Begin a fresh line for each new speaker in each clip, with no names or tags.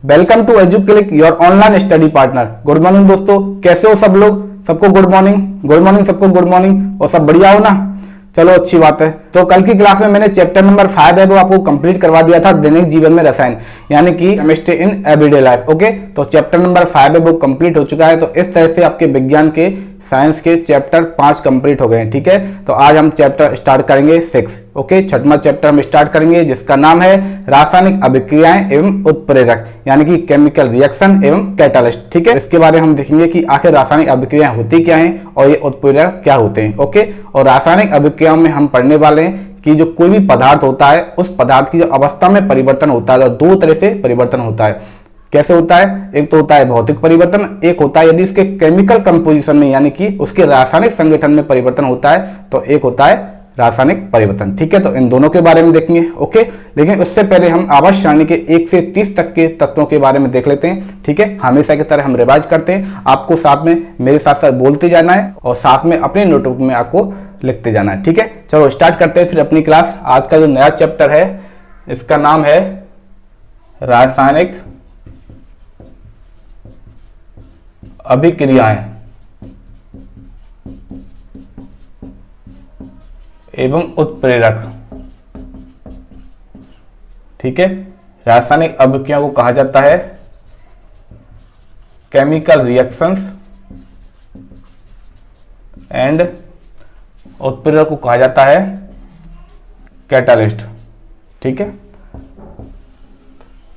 Welcome to Educlick your online study partner. Good morning दोस्तों, कैसे हो सब लोग? सबको गुड मॉर्निंग, सबको गुड मॉर्निंग और सब बढ़िया हो ना? चलो अच्छी बात है। तो कल की क्लास में मैंने चैप्टर नंबर 5 है वो आपको कंप्लीट करवा दिया था, दैनिक जीवन में रसायन, यानी कि chemistry in everyday life. Okay, तो चैप्टर नंबर 5 है वो कंप्लीट हो चुका है। तो इस तरह से आपके विज्ञान के साइंस के चैप्टर 5 कंप्लीट हो गए हैं। ठीक है, तो आज हम चैप्टर स्टार्ट करेंगे 6। ओके, छठवां चैप्टर हम स्टार्ट करेंगे जिसका नाम है रासायनिक अभिक्रियाएं एवं उत्प्रेरक, यानी कि केमिकल रिएक्शन एवं कैटालिस्ट। ठीक है, इसके बारे में हम देखेंगे कि आखिर रासायनिक अभिक्रियाएं होती क्या हैं और ये उत्प्रेरक क्या होते हैं। ओके, और रासायनिक अभिक्रियाओं में हम पढ़ने वाले हैं कि जो कोई भी पदार्थ होता है उस पदार्थ की जो अवस्था में परिवर्तन होता है, तो दो तरह से परिवर्तन होता है। कैसे होता है? एक तो होता है भौतिक परिवर्तन, एक होता है यदि उसके केमिकल कंपोजिशन में यानी कि उसके रासायनिक संगठन में परिवर्तन होता है, तो एक होता है रासायनिक परिवर्तन। ठीक है, तो इन दोनों के बारे में देखेंगे। ओके, लेकिन उससे पहले हम आवर्त सारणी के 1 से 30 तक के तत्वों के बारे में देख लेते हैं। ठीक है, हमेशा की तरह हम रिवाइज करते हैं, आपको साथ में मेरे साथ साथ बोलते जाना है और साथ में अपने नोटबुक में आपको लिखते जाना है। ठीक है, चलो स्टार्ट करते हैं फिर अपनी क्लास। आज का जो नया चैप्टर है इसका नाम है रासायनिक अभिक्रियाएं एवं उत्प्रेरक। ठीक है, रासायनिक अभिक्रियाओं को कहा जाता है केमिकल रिएक्शंस एंड उत्प्रेरक को कहा जाता है कैटालिस्ट। ठीक है,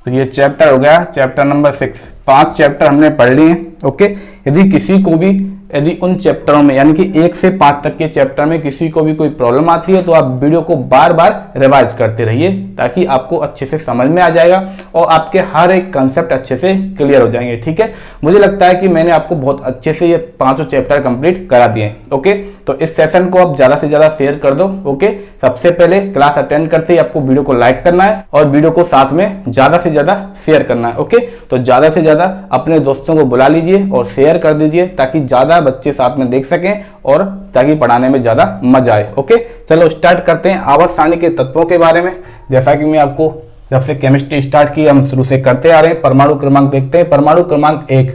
तो ये चैप्टर हो गया चैप्टर नंबर 6। 5 चैप्टर हमने पढ़ लिए। ओके, यदि किसी को भी यदि उन चैप्टरों में यानी कि 1 से 5 तक के चैप्टर में किसी को भी कोई प्रॉब्लम आती है तो आप वीडियो को बार बार रिवाइज करते रहिए ताकि आपको अच्छे से समझ में आ जाएगा और आपके हर एक कंसेप्ट अच्छे से क्लियर हो जाएंगे। ठीक है, मुझे लगता है कि मैंने आपको बहुत अच्छे से ये 5 चैप्टर कंप्लीट करा दिए। ओके, तो इस सेशन को आप ज्यादा से ज्यादा शेयर कर दो। ओके, सबसे पहले क्लास अटेंड करते ही आपको वीडियो को लाइक करना है और वीडियो को साथ में ज्यादा से ज्यादा शेयर करना है। ओके, तो ज्यादा से ज्यादा अपने दोस्तों को बुला लीजिए और शेयर कर दीजिए ताकि ज्यादा बच्चे साथ में देख सकें और ताकि पढ़ाने में ज्यादा मजा आए। ओके, चलो स्टार्ट करते हैं आवर्त सारणी के तत्वों के बारे में। जैसा कि मैं आपको जब से केमिस्ट्री स्टार्ट की हम शुरू से करते आ रहे हैं। परमाणु क्रमांक देखते हैं। परमाणु क्रमांक 1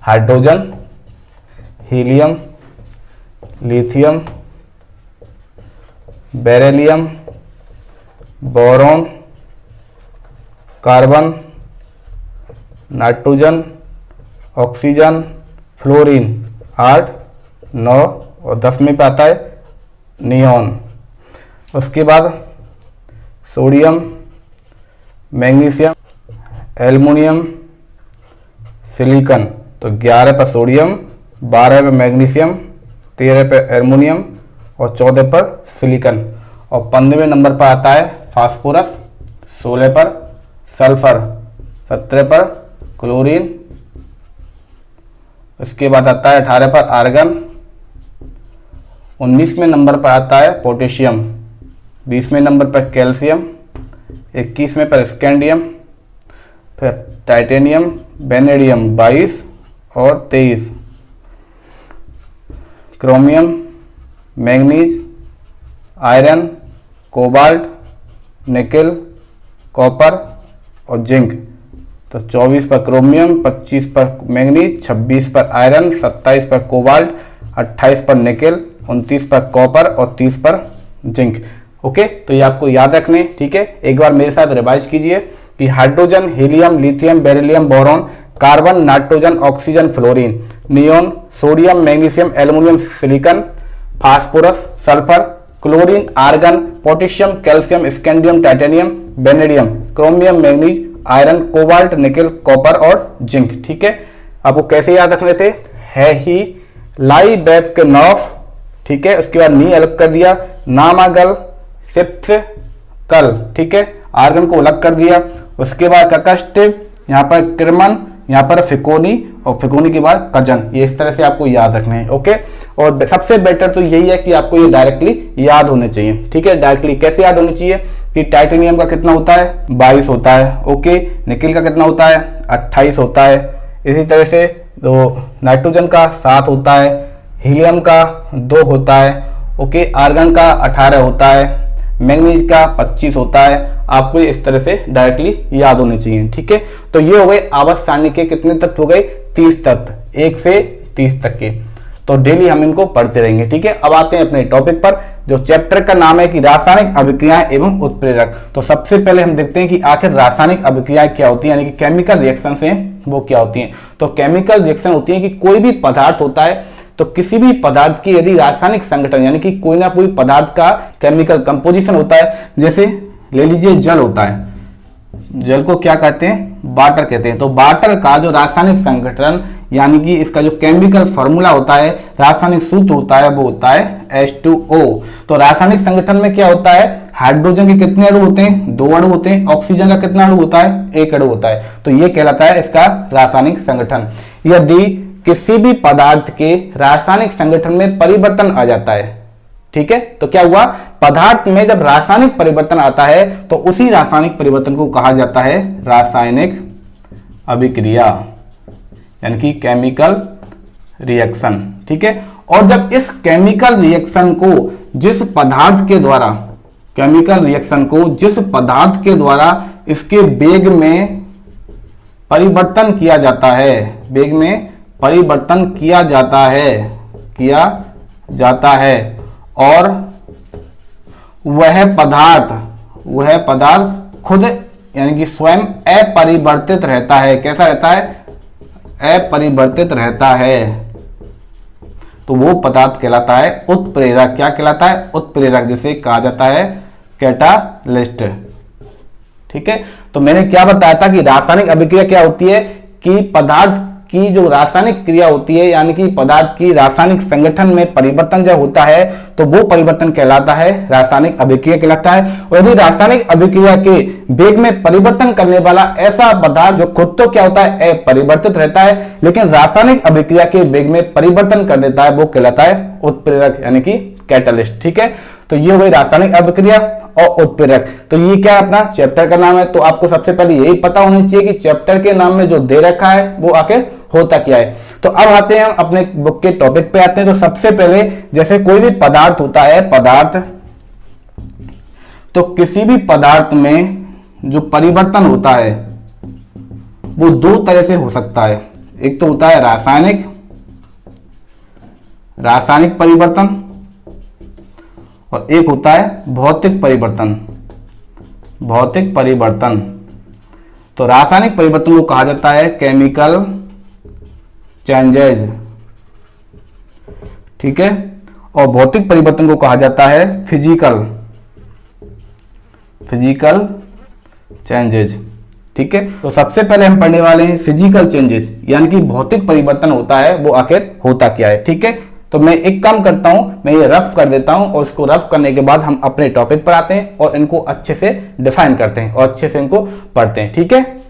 hydrogen, helium, lithium, beryllium, boron, carbon, nitrogen, oxygen, fluorine 8, 9 और 10वें पे आता है नियॉन। उसके बाद सोडियम, मैग्नीशियम, एल्युमिनियम, सिलिकॉन। तो 11 पर सोडियम, 12 पर मैग्नीशियम, 13 पर एल्युमिनियम और 14 पर सिलिकॉन। और 15वें नंबर पर आता है फास्फोरस, 16 पर सल्फर, 17 पर क्लोरीन। उसके बाद आता है 18 पर आर्गन, 19वें नंबर पर आता है पोटेशियम, 20वें नंबर पर कैल्शियम, 21वें पर स्कैंडियम, फिर टाइटेनियम, वेनेडियम 22 और 23, chromium, manganese, iron, cobalt, nickel, copper और जिंक। तो 24 पर क्रोमियम, 25 पर मैंगनीज, 26 पर आयरन, 27 पर कोबाल्ट, 28 पर निकेल, 29 पर कॉपर और 30 पर जिंक। ओके, तो ये आपको याद रखने। ठीक है, एक बार मेरे साथ रिवाइज कीजिए कि hydrogen, helium, lithium, beryllium, boron, carbon, nitrogen, oxygen, fluorine, neon, sodium, magnesium, aluminium, silicon, phosphorus, sulphur, chlorine, argon, potassium, calcium, scandium, titanium, vanadium, chromium, manganese, iron, cobalt, nickel, copper और जिंक। ठीक है, आपको कैसे याद रखने थे? है ही लाई बैफ के नॉफ। ठीक है, उसके बाद नी अलग कर दिया, नामागल, सिप्स, कल। ठीक है, आर्गन को अलग कर दिया। उसके बाद ककस्ट, यहाँ पर क्रिमन, यहाँ पर फिकोनी और फिकोनी के बाद कजन। ये इस तरह से आपको याद रखने हैं। ओके, और सबसे बेटर तो यही है कि आपको ये डायरेक्टली याद होने चाहिए। ठीक है, डायरेक्टली कैसे याद होनी चाहिए कि टाइटेनियम का कितना होता है? 22 होता है। ओके, निकेल का कितना होता है? 28 होता है। इसी तरह से तो नाइट्रोजन का 7 होता है, हीलियम का 2 होता है। ओके, आर्गन का 18 होता है, मैंगनीज का 25 होता है, आपको इस तरह से डायरेक्टली याद होने चाहिए। ठीक है, तो ये हो गए आवर्त सारणी के कितने तत्व हो गए, 30 तत्व, 1 से 30 तक के। तो डेली हम इनको पढ़ते रहेंगे। ठीक है, अब आते हैं अपने टॉपिक पर, जो चैप्टर का नाम है कि रासायनिक अभिक्रियाएं एवं उत्प्रेरक। तो सबसे पहले हम देखते हैं कि आखिर रासायनिक अभिक्रियाएं क्या होती है, यानी कि केमिकल रिएक्शन से वो क्या होती हैं। तो केमिकल रिएक्शन होती है कि कोई भी पदार्थ होता है, तो किसी भी पदार्थ की यदि रासायनिक संगठन, यानी कि कोई ना कोई पदार्थ का केमिकल कंपोजिशन होता है, जैसे ले लीजिए जल होता है, जल को क्या कहते हैं, वाटर कहते हैं। तो वाटर का जो रासायनिक संगठन, यानी कि इसका जो केमिकल फॉर्मूला होता है, रासायनिक सूत्र होता है, वो होता है H2O। तो रासायनिक संगठन में क्या होता है, हाइड्रोजन के कितने अणु होते हैं, 2 अणु होते हैं। ऑक्सीजन का कितना अणु होता है, 1 अणु होता है। तो ये कहलाता है इसका रासायनिक संगठन। यदि किसी भी पदार्थ के रासायनिक संगठन में परिवर्तन आ जाता है, ठीक है, तो क्या हुआ, पदार्थ में जब रासायनिक परिवर्तन आता है तो उसी रासायनिक परिवर्तन को कहा जाता है रासायनिक अभिक्रिया, यानी कि केमिकल रिएक्शन। ठीक है, और जब इस केमिकल रिएक्शन को जिस पदार्थ के द्वारा, केमिकल रिएक्शन को जिस पदार्थ के द्वारा इसके वेग में परिवर्तन किया जाता है, वेग में परिवर्तन किया जाता है और वह पदार्थ खुद, यानी कि स्वयं अपरिवर्तित रहता है। कैसा रहता है, अपरिवर्तित रहता है, तो वो पदार्थ कहलाता है उत्प्रेरक। क्या कहलाता है, उत्प्रेरक, जिसे कहा जाता है कैटालिस्ट। ठीक है, तो मैंने क्या बताया था कि रासायनिक अभिक्रिया क्या होती है, कि पदार्थ की जो रासायनिक क्रिया होती है, यानी कि पदार्थ की रासायनिक संगठन में परिवर्तन जब होता है तो वो परिवर्तन कहलाता है रासायनिक अभिक्रिया कहलाता है। और यदि रासायनिक अभिक्रिया के वेग में परिवर्तन करने वाला ऐसा पदार्थ जो खुद तो क्या होता है, अपरिवर्तित रहता है, लेकिन रासायनिक अभिक्रिया के वेग में परिवर्तन कर देता है, वो कहलाता है उत्प्रेरक, यानी कि कैटलिस्ट। ठीक है, तो ये हो गई रासायनिक अभिक्रिया और उत्प्रेरक। तो ये क्या अपना चैप्टर का नाम है, तो आपको सबसे पहले यही पता होनी चाहिए कि चैप्टर के नाम में जो दे रखा है वो आखिर होता क्या है। तो अब आते हैं हम अपने बुक के टॉपिक पे आते हैं। तो सबसे पहले जैसे कोई भी पदार्थ होता है, पदार्थ, तो किसी भी पदार्थ में जो परिवर्तन होता है वो 2 तरह से हो सकता है। एक तो होता है रासायनिक परिवर्तन, और एक होता है भौतिक परिवर्तन। तो रासायनिक परिवर्तन को कहा जाता है केमिकल चेंजेज, ठीक है, और भौतिक परिवर्तन को कहा जाता है फिजिकल चेंजेज। ठीक है, तो सबसे पहले हम पढ़ने वाले हैं फिजिकल चेंजेस, यानी कि भौतिक परिवर्तन होता है वो आखिर होता क्या है। ठीक है, तो मैं एक काम करता हूं, मैं ये रफ कर देता हूं और इसको रफ करने के बाद हम अपने टॉपिक पर आते हैं और इनको अच्छे से डिफाइन करते हैं और अच्छे से इनको पढ़ते हैं। ठीक है,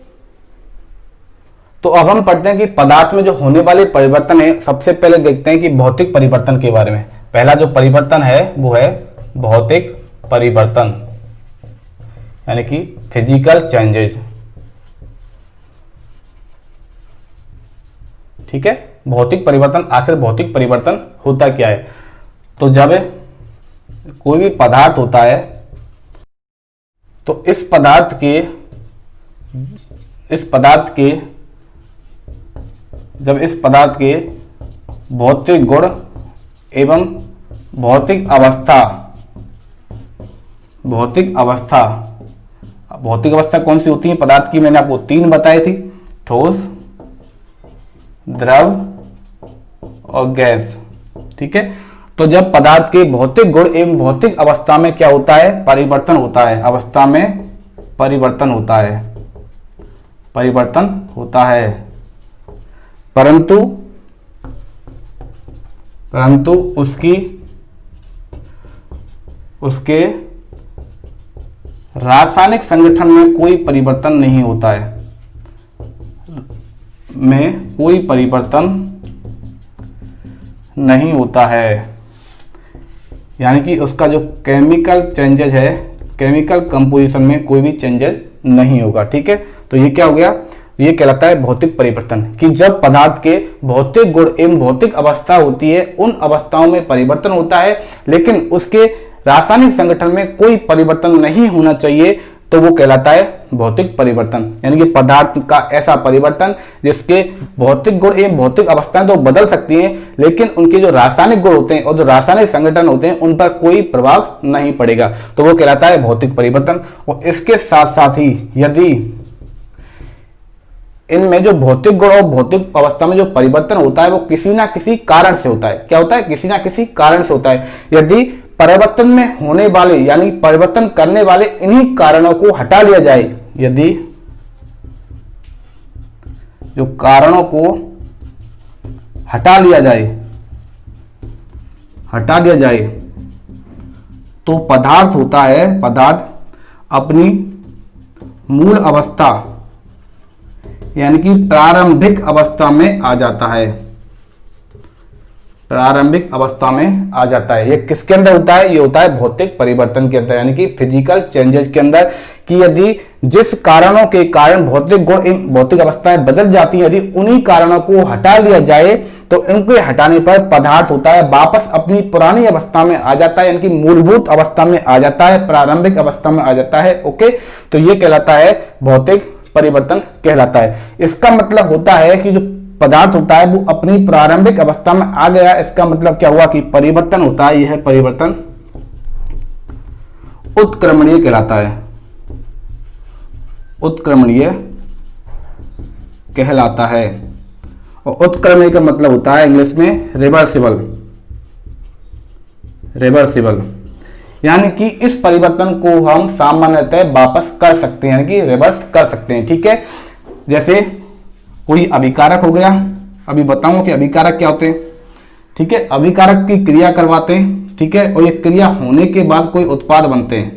तो अब हम पढ़ते हैं कि पदार्थ में जो होने वाले परिवर्तन है। सबसे पहले देखते हैं कि भौतिक परिवर्तन के बारे में। पहला जो परिवर्तन है वो है भौतिक परिवर्तन, यानी कि फिजिकल चेंजेज। ठीक है, भौतिक परिवर्तन, आखिर भौतिक परिवर्तन होता क्या है। तो जब कोई भी पदार्थ होता है तो इस पदार्थ के भौतिक गुण एवं भौतिक अवस्था कौन सी होती है पदार्थ की, मैंने आपको 3 बताई थी, ठोस, द्रव और गैस। ठीक है, तो जब पदार्थ के भौतिक गुण एवं भौतिक अवस्था में क्या होता है, परिवर्तन होता है, अवस्था में परिवर्तन होता है, परंतु उसके रासायनिक संगठन में कोई परिवर्तन नहीं होता है, यानी कि उसका जो केमिकल चेंजेज है, केमिकल कंपोजिशन में कोई भी चेंजेज नहीं होगा। ठीक है, तो ये क्या हो गया, ये कहलाता है भौतिक परिवर्तन, कि जब पदार्थ के भौतिक गुण एवं भौतिक अवस्था होती है, उन अवस्थाओं में परिवर्तन होता है, लेकिन उसके रासायनिक संगठन में कोई परिवर्तन नहीं होना चाहिए, तो वो कहलाता है भौतिक परिवर्तन, यानी कि पदार्थ का ऐसा परिवर्तन जिसके भौतिक गुण एवं भौतिक अवस्थाएं तो बदल सकती हैं, लेकिन उनके जो रासायनिक गुण होते हैं और जो रासायनिक संगठन होते हैं उन पर कोई प्रभाव नहीं पड़ेगा, तो वो कहलाता है भौतिक परिवर्तन। और इसके साथ साथ ही यदि इनमें जो भौतिक गुण और भौतिक अवस्था में जो परिवर्तन होता है वो किसी ना किसी कारण से होता है। क्या होता है? किसी ना किसी कारण से होता है। यदि परिवर्तन में होने वाले यानी परिवर्तन करने वाले इन्हीं कारणों को हटा लिया जाए, यदि जो कारणों को हटा दिया जाए तो पदार्थ होता है, पदार्थ अपनी मूल अवस्था यानी कि प्रारंभिक अवस्था में आ जाता है, प्रारंभिक अवस्था में आ जाता है। ये किसके अंदर होता है? ये होता है भौतिक परिवर्तन के अंदर, यानी कि फिजिकल चेंजेस के अंदर, कि यदि जिस कारणों के कारण भौतिक गुण भौतिक अवस्थाएं बदल जाती है, यदि उन्हीं कारणों को हटा लिया जाए तो इनके हटाने पर पदार्थ होता है वापस अपनी पुरानी अवस्था में आ जाता है, यानी कि मूलभूत अवस्था में आ जाता है, प्रारंभिक अवस्था में आ जाता है। ओके, तो ये कहलाता है भौतिक परिवर्तन कहलाता है। इसका मतलब होता है कि जो पदार्थ होता है वो अपनी प्रारंभिक अवस्था में आ गया। इसका मतलब क्या हुआ कि परिवर्तन होता है, यह परिवर्तन उत्क्रमणीय कहलाता है, उत्क्रमणीय कहलाता है। और उत्क्रमणीय का मतलब होता है इंग्लिश में रिवर्सिबल, रिवर्सिबल, यानी कि इस परिवर्तन को हम सामान्यतः वापस कर सकते हैं, यानी कि रिवर्स कर सकते हैं। ठीक है, जैसे कोई अभिकारक हो गया, अभी बताऊंगा कि अभिकारक क्या होते हैं। ठीक है, अभिकारक की क्रिया करवाते हैं, ठीक है, और ये क्रिया होने के बाद कोई उत्पाद बनते हैं।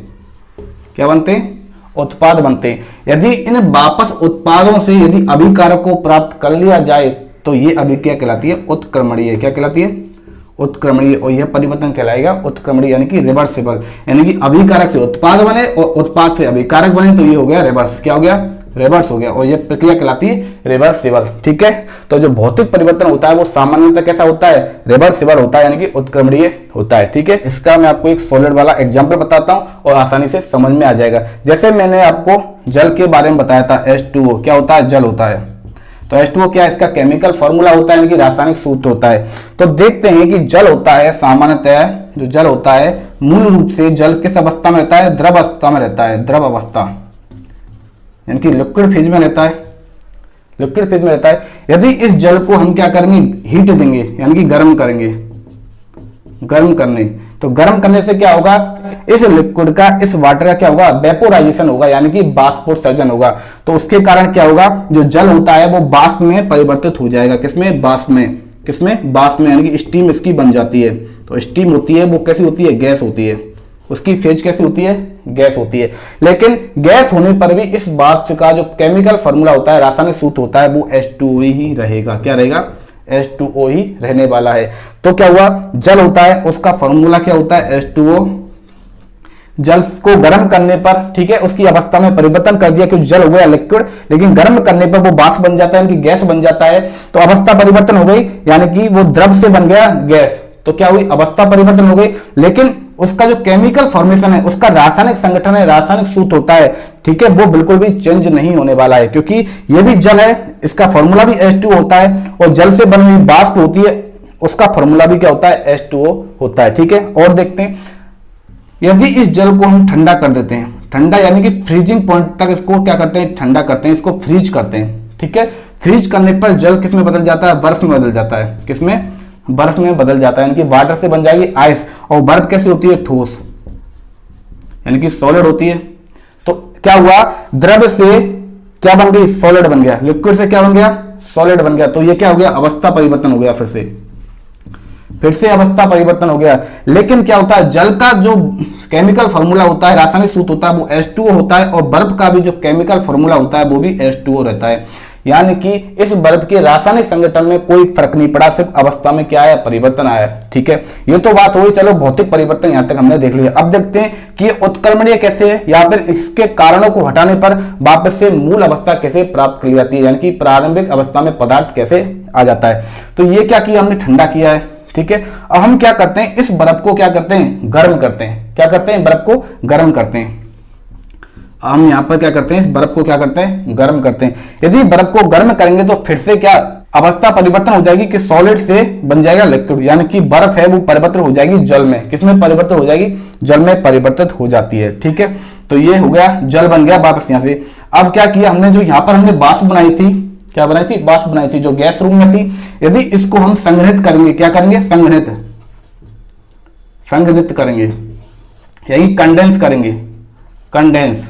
क्या बनते हैं? उत्पाद बनते हैं। यदि इन वापस उत्पादों से यदि अभिकारक को प्राप्त कर लिया जाए तो ये अभिक्रिया कहलाती है उत्क्रमणीय। क्या कहलाती है? उत्क्रमणीय। और यह परिवर्तन कहलाएगा उत्क्रमणीय, यानी कि रिवर्सिबल, यानी कि अभिकारक से उत्पाद बने और उत्पाद से अभिकारक बने तो ये हो गया रिवर्स। क्या हो गया? रिवर्स हो गया। और यह प्रक्रिया कहलाती है रिवर्सिबल। ठीक है, तो जो भौतिक परिवर्तन होता है वो सामान्यतः कैसा होता है? रिवर्सिबल होता है, यानी कि उत्क्रमणीय होता है। ठीक है, इसका मैं आपको एक सॉलिड वाला एग्जांपल बताता हूं और आसानी से समझ में आ जाएगा। जैसे मैंने आपको जल के बारे में बताया था, H2O क्या होता है? जल होता है। तो H2O क्या है? इसका केमिकल फॉर्मूला होता है, यानी कि रासायनिक सूत्र होता है। तो देखते हैं कि जल होता है, सामान्यतः जो जल होता है मूल रूप से जल किस अवस्था में रहता है? द्रव अवस्था में रहता है, द्रव अवस्था, यानी कि लिक्विड फेज में रहता है, लिक्विड फेज में रहता है। यदि इस जल को हम क्या करेंगे? हीट देंगे, यानी कि गर्म करेंगे, गर्म करने, तो गर्म करने से क्या होगा? इस लिक्विड का, इस वाटर का क्या होगा? वेपोराइजेशन होगा, यानी कि बाष्पोत्सर्जन होगा। तो उसके कारण क्या होगा? जो जल होता है वो बाष्प में परिवर्तित हो जाएगा। किसमें? बाष्प में। किसमें? बाष्प में, यानी कि स्टीम इसकी बन जाती है। तो स्टीम होती है वो कैसी होती है? गैस होती है। उसकी फेज कैसी होती है? गैस होती है। लेकिन गैस होने पर भी इस बाष्प का जो केमिकल फॉर्मूला होता है, रासायनिक सूत्र होता है, वो H2O ही रहेगा। क्या रहेगा? H2O ही रहने वाला है। तो क्या हुआ? जल होता है, उसका फॉर्मूला क्या होता है? H2O। जल को गर्म करने पर, ठीक है, उसकी अवस्था में परिवर्तन कर दिया कि जल हो गया लिक्विड, लेकिन गर्म करने पर वो बाष्प बन जाता है, यानी कि गैस बन जाता है। तो अवस्था परिवर्तन हो गई, यानी कि वो द्रव से बन गया गैस। तो क्या हुई? अवस्था परिवर्तन हो गई। लेकिन उसका जो केमिकल फॉर्मेशन है, उसका रासायनिक संगठन है, रासायनिक सूत्र होता है, ठीक है, वो बिल्कुल भी चेंज नहीं होने वाला है, क्योंकि ये भी जल है, इसका फॉर्मूला भी H2O होता है, और जल से बनी हुई बाष्प होती है, उसका फॉर्मूला भी क्या होता है? H2O होता है। ठीक है, और देखते हैं, यदि इस जल को हम ठंडा कर देते हैं, ठंडा यानी कि फ्रीजिंग पॉइंट तक इसको क्या करते हैं? ठंडा करते हैं, इसको फ्रीज करते हैं। ठीक है, फ्रीज करने पर जल किसमें बदल जाता है? बर्फ में बदल जाता है। किसमें? बर्फ में बदल जाता है, यानी कि वाटर से बन जाएगी आइस। और बर्फ कैसी होती है? ठोस, यानी कि सॉलिड होती है। तो क्या हुआ? द्रव से क्या बन गई? सॉलिड बन गया। लिक्विड से क्या बन गया? सॉलिड बन गया। तो ये क्या हो गया? अवस्था परिवर्तन हो गया। फिर से अवस्था परिवर्तन हो गया। लेकिन क्या होता है? जल का जो केमिकल फॉर्मूला होता है, रासायनिक सूत्र होता है, वो H2O होता है, और बर्फ का भी जो केमिकल फॉर्मूला होता है वो भी H2O रहता है। यानी कि इस बर्फ के रासायनिक संगठन में कोई फर्क नहीं पड़ा, सिर्फ अवस्था में क्या आया? परिवर्तन आया। ठीक है, ये तो बात हुई, चलो भौतिक परिवर्तन यहां तक हमने देख लिया। अब देखते हैं कि उत्क्रमणीय कैसे है, या फिर इसके कारणों को हटाने पर वापस से मूल अवस्था कैसे प्राप्त की जाती है, यानी कि प्रारंभिक अवस्था में पदार्थ कैसे आ जाता है। तो ये क्या किया? हमने ठंडा किया है। ठीक है, अब हम क्या करते हैं? इस बर्फ को क्या करते हैं? गर्म करते हैं। क्या करते हैं? बर्फ को गर्म करते हैं। हम यहाँ पर क्या करते हैं, इस बर्फ को क्या करते हैं, गर्म करते हैं। यदि बर्फ को गर्म करेंगे तो फिर से क्या अवस्था परिवर्तन हो जाएगी कि सॉलिड से बन जाएगा लिक्विड, यानी कि बर्फ है वो परिवर्तित हो जाएगी जल में। किसमें परिवर्तित हो जाएगी, जल में परिवर्तित हो जाती है। ठीक है, तो ये हो गया, जल बन गया वापस यहाँ से। अब क्या किया हमने, जो यहाँ पर हमने वाष्प बनाई थी, क्या बनाई थी, वाष्प बनाई थी जो गैस रूप में थी। यदि इसको हम संघनित करेंगे, क्या करेंगे, संघनित करेंगे, यही कंडेंस करेंगे, कंडेंस।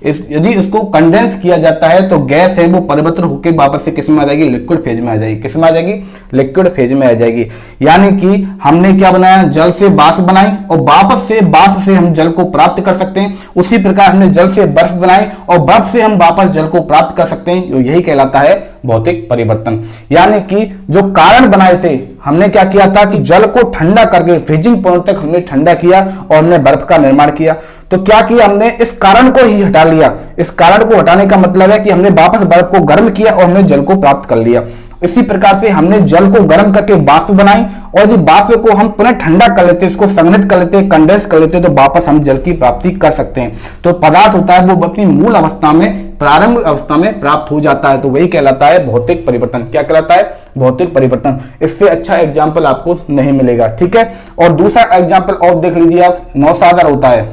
यदि इसको कंडेंस किया जाता है तो गैस है वो परिवर्तित होकर वापस से किसमें आ जाएगी, लिक्विड फेज में आ जाएगी। किसमें आ जाएगी, लिक्विड फेज में आ जाएगी। यानी कि हमने क्या बनाया, जल से वाष्प बनाई और वापस से वाष्प से हम जल को प्राप्त कर सकते हैं। उसी प्रकार हमने जल से बर्फ बनाई और बर्फ से हम वापस जल को प्राप्त कर सकते हैं। यही कहलाता है भौतिक परिवर्तन। यानी कि जो कारण बनाए थे, हमने क्या किया था कि जल को ठंडा करके फ्रीजिंग पॉइंट तक हमने ठंडा किया और हमने बर्फ का निर्माण किया। तो क्या किया हमने, इस कारण को ही हटा लिया। इस कारण को हटाने का मतलब है कि हमने वापस बर्फ को गर्म किया और हमने जल को प्राप्त कर लिया। इसी प्रकार से हमने जल को गर्म करके वाष्प बनाई और यदि वाष्प को हम पुनः ठंडा कर लेते, इसको संघनित कर लेते, कंडेंस कर लेते, तो वापस हम जल की प्राप्ति कर सकते हैं। तो पदार्थ होता है वो अपनी मूल अवस्था में, प्रारंभिक अवस्था में प्राप्त हो जाता है। तो वही कहलाता है भौतिक परिवर्तन। क्या कहलाता है, भौतिक परिवर्तन। इससे अच्छा एग्जाम्पल आपको नहीं मिलेगा। ठीक है, और दूसरा एग्जाम्पल और देख लीजिए आप, नौसादर होता है,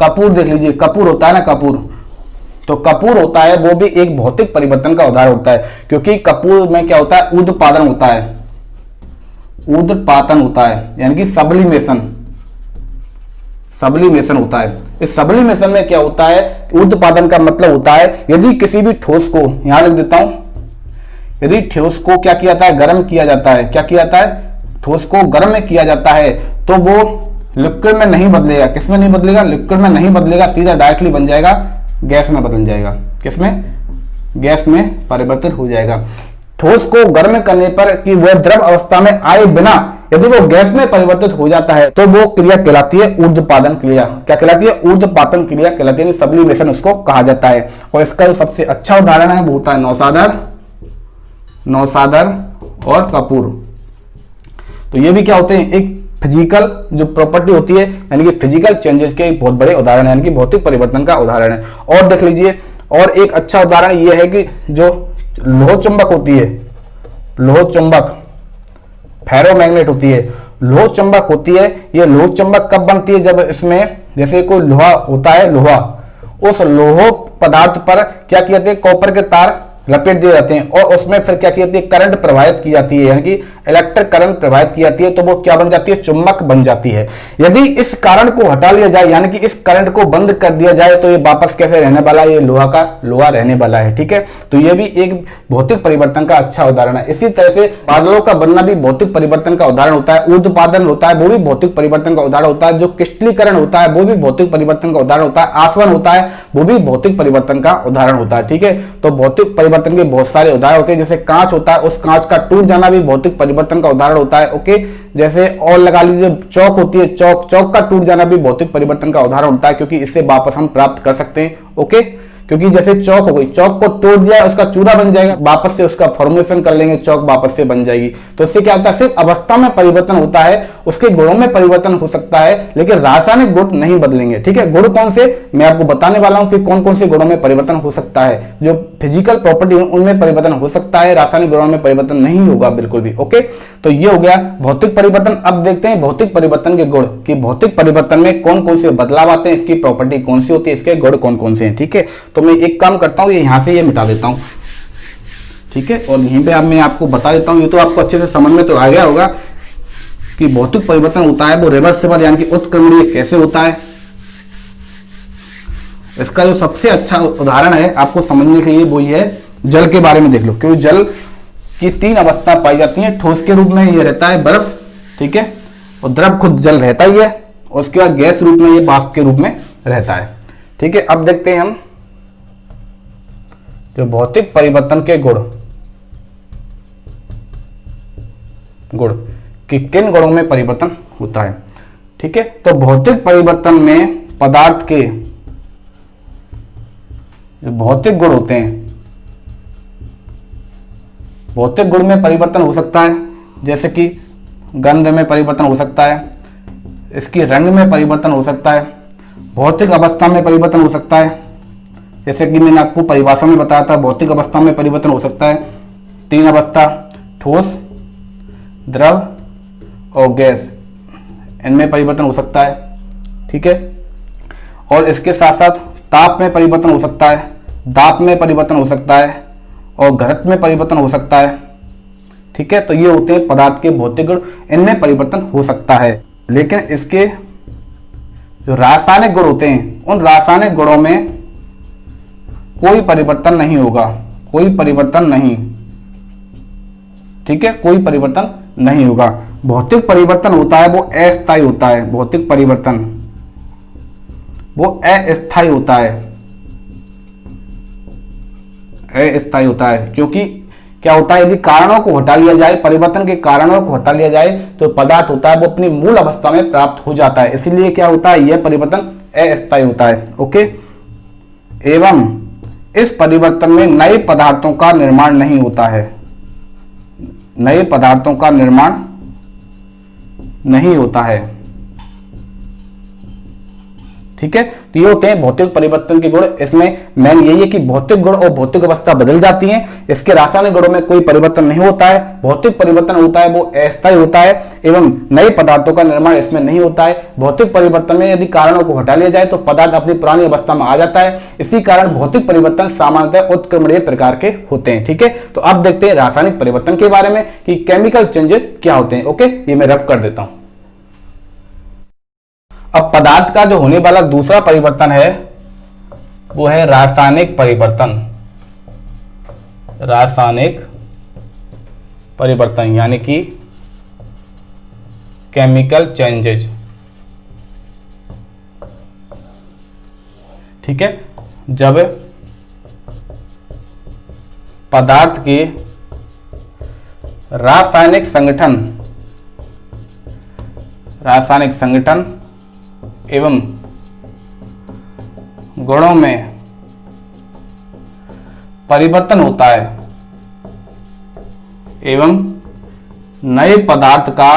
कपूर देख लीजिए, कपूर होता है ना, कपूर। तो कपूर होता है वो भी एक भौतिक परिवर्तन का उदाहरण होता है, क्योंकि कपूर में क्या होता है, ऊर्ध्वपातन होता है, ऊर्ध्वपातन होता है, यानी कि सब्लिमेशन, सब्लिमेशन होता है। इस सब्लिमेशन में क्या होता है, ऊर्ध्वपातन का मतलब होता है यदि किसी भी ठोस को, यहां लिख देता हूं, यदि ठोस को क्या किया जाता है, गर्म किया जाता है। क्या किया जाता है, ठोस को गर्म में किया जाता है तो वो लिक्विड में नहीं बदलेगा। किसमें नहीं बदलेगा, लिक्विड में नहीं बदलेगा, सीधा डायरेक्टली बन जाएगा, गैस में बदल जाएगा। किसमें, गैस में परिवर्तित हो जाएगा। ठोस को गर्म करने पर कि वह द्रव अवस्था में आए बिना यदि वो गैस में परिवर्तित हो जाता है तो वो क्रिया कहलाती है ऊर्ध्वपातन क्रिया। क्या कहलाती है, ऊर्ध्वपातन क्रिया कहलाती है, सब्लिमेशन उसको कहा जाता है। और इसका जो सबसे अच्छा उदाहरण है वो होता है नौसादर, नौसादर और कपूर। तो ये भी क्या होते हैं, एक फिजिकल जो प्रॉपर्टी होती है, यानी कि फिजिकल चेंजेस के एक बहुत बड़े उदाहरण है, यानी कि भौतिक परिवर्तन का उदाहरण है। और देख लीजिए, और एक अच्छा उदाहरण यह है कि जो लोह चुंबक होती है, लोह चुंबक, फेरोमैग्नेट होती है, लोह चुंबक होती है। ये लोह चुंबक कब बनती है, जब इसमें जैसे कोई लोहा होता है, लोहा, उस लोह पदार्थ पर क्या किया जाता है, कॉपर के तार लपेट दिए जाते हैं और उसमें फिर क्या की जाती है, करंट प्रवाहित की जाती है, यानी कि इलेक्ट्रिक करंट प्रवाहित की जाती है। तो वो क्या बन जाती है, चुंबक बन जाती है। यदि इस कारण को हटा लिया जाए, यानी कि इस करंट को बंद कर दिया जाए, तो ये वापस कैसे रहने वाला है, ये लोहा का लोहा रहने वाला है। ठीक है, तो ये भी एक भौतिक परिवर्तन का अच्छा उदाहरण है। इसी तरह से बादलों का बनना भी भौतिक परिवर्तन का उदाहरण होता है। ऊर्ध्वपातन होता है वो भी भौतिक परिवर्तन का उदाहरण होता है। जो क्रिस्टलीकरण होता है वो भी भौतिक परिवर्तन का उदाहरण होता है। आसवन होता है वो भी भौतिक परिवर्तन का उदाहरण होता है। ठीक है, तो भौतिक परिवर्तन के बहुत सारे उदाहरण होते हैं। जैसे कांच होता है, उस कांच का टूट जाना भी भौतिक परिवर्तन का उदाहरण होता है। ओके, जैसे और लगा लीजिए चौक होती है, चौक का टूट जाना भी भौतिक परिवर्तन का उदाहरण होता है, क्योंकि इससे वापस हम प्राप्त कर सकते हैं। ओके, क्योंकि जैसे चौक हो गई, चौक को तोड़ दिया, उसका चूरा बन जाएगा, वापस से उसका फॉर्मुलेशन कर लेंगे, चौक वापस से बन जाएगी। तो इससे क्या होता है, सिर्फ अवस्था में परिवर्तन होता है, उसके गुणों में परिवर्तन हो सकता है, लेकिन रासायनिक गुण नहीं बदलेंगे। ठीक है, गुण कौन से, मैं आपको बताने वाला हूं कि कौन कौन से गुणों में परिवर्तन हो सकता है। जो फिजिकल प्रॉपर्टी उनमें परिवर्तन हो सकता है, रासायनिक गुणों में परिवर्तन नहीं होगा बिल्कुल भी। ओके, तो ये हो गया भौतिक परिवर्तन। अब देखते हैं भौतिक परिवर्तन के गुण, कि भौतिक परिवर्तन में कौन कौन से बदलाव आते हैं, इसकी प्रॉपर्टी कौन सी होती है, इसके गुण कौन कौन से हैं। ठीक है, तो मैं एक काम करता हूं, ये यहां से ये मिटा देता हूं। ठीक है, और यहीं पे अब मैं आपको बता देता हूं, ये तो आपको अच्छे से समझ में तो आ गया होगा कि भौतिक परिवर्तन होता है वो रिवर्सिबल, यानी कि उत्क्रमणीय कैसे होता है। इसका जो सबसे अच्छा उदाहरण है आपको समझने के लिए वो ये है, जल के बारे में देख लो। क्योंकि जल की 3 अवस्था पाई जाती हैं। ठोस के रूप में ये रहता है बर्फ, ठीक है, और द्रव खुद जल रहता ही है, और उसके बाद गैस रूप में ये वाष्प के रूप में रहता है। ठीक है, अब देखते हैं हम जो भौतिक परिवर्तन के गुण कि किन गुणों में परिवर्तन होता है। ठीक है, तो भौतिक परिवर्तन में पदार्थ के जो भौतिक गुण होते हैं, भौतिक गुण में परिवर्तन हो सकता है, जैसे कि गंध में परिवर्तन हो सकता है, इसकी रंग में परिवर्तन हो सकता है, भौतिक अवस्था में परिवर्तन हो सकता है, जैसे कि मैंने आपको परिभाषा में बताया था, भौतिक अवस्था में परिवर्तन हो सकता है 3 अवस्था, ठोस, द्रव और गैस, इनमें परिवर्तन हो सकता है। ठीक है, और इसके साथ साथ ताप में परिवर्तन हो सकता है, दाब में परिवर्तन हो सकता है और घनत्व में परिवर्तन हो सकता है। ठीक है, तो ये होते हैं पदार्थ के भौतिक गुण, इनमें परिवर्तन हो सकता है। लेकिन इसके जो रासायनिक गुण होते हैं, उन रासायनिक गुणों में कोई परिवर्तन नहीं होगा, कोई परिवर्तन नहीं। ठीक है, कोई परिवर्तन नहीं होगा। भौतिक परिवर्तन होता है वो अस्थायी होता है, भौतिक परिवर्तन वो अस्थायी होता है, अस्थायी होता है। क्योंकि क्या होता है, यदि कारणों को हटा लिया जाए, परिवर्तन के कारणों को हटा लिया जाए, तो पदार्थ होता है वो अपनी मूल अवस्था में प्राप्त हो जाता है। इसीलिए क्या होता है, यह परिवर्तन अस्थायी होता है। ओके, एवं इस परिवर्तन में नए पदार्थों का निर्माण नहीं होता है, नए पदार्थों का निर्माण नहीं होता है। ठीक है, तो ये होते हैं भौतिक परिवर्तन के गुण। इसमें मेन यही है कि भौतिक गुण और भौतिक अवस्था बदल जाती हैं, इसके रासायनिक गुणों में कोई परिवर्तन नहीं होता है। भौतिक परिवर्तन होता है वो अस्थायी होता है एवं नए पदार्थों का निर्माण इसमें नहीं होता है। भौतिक परिवर्तन में यदि कारणों को हटा लिया जाए तो पदार्थ अपनी पुरानी अवस्था में आ जाता है। इसी कारण भौतिक परिवर्तन सामान्यतः उत्क्रमणीय प्रकार के होते हैं। ठीक है, तो अब देखते हैं रासायनिक परिवर्तन के बारे में कि केमिकल चेंजेस क्या होते हैं। ओके, ये मैं रफ कर देता हूं। अब पदार्थ का जो होने वाला दूसरा परिवर्तन है वो है रासायनिक परिवर्तन। रासायनिक परिवर्तन यानी कि केमिकल चेंजेज। ठीक है, जब पदार्थ के रासायनिक संगठन एवं गुणों में परिवर्तन होता है एवं नए पदार्थ का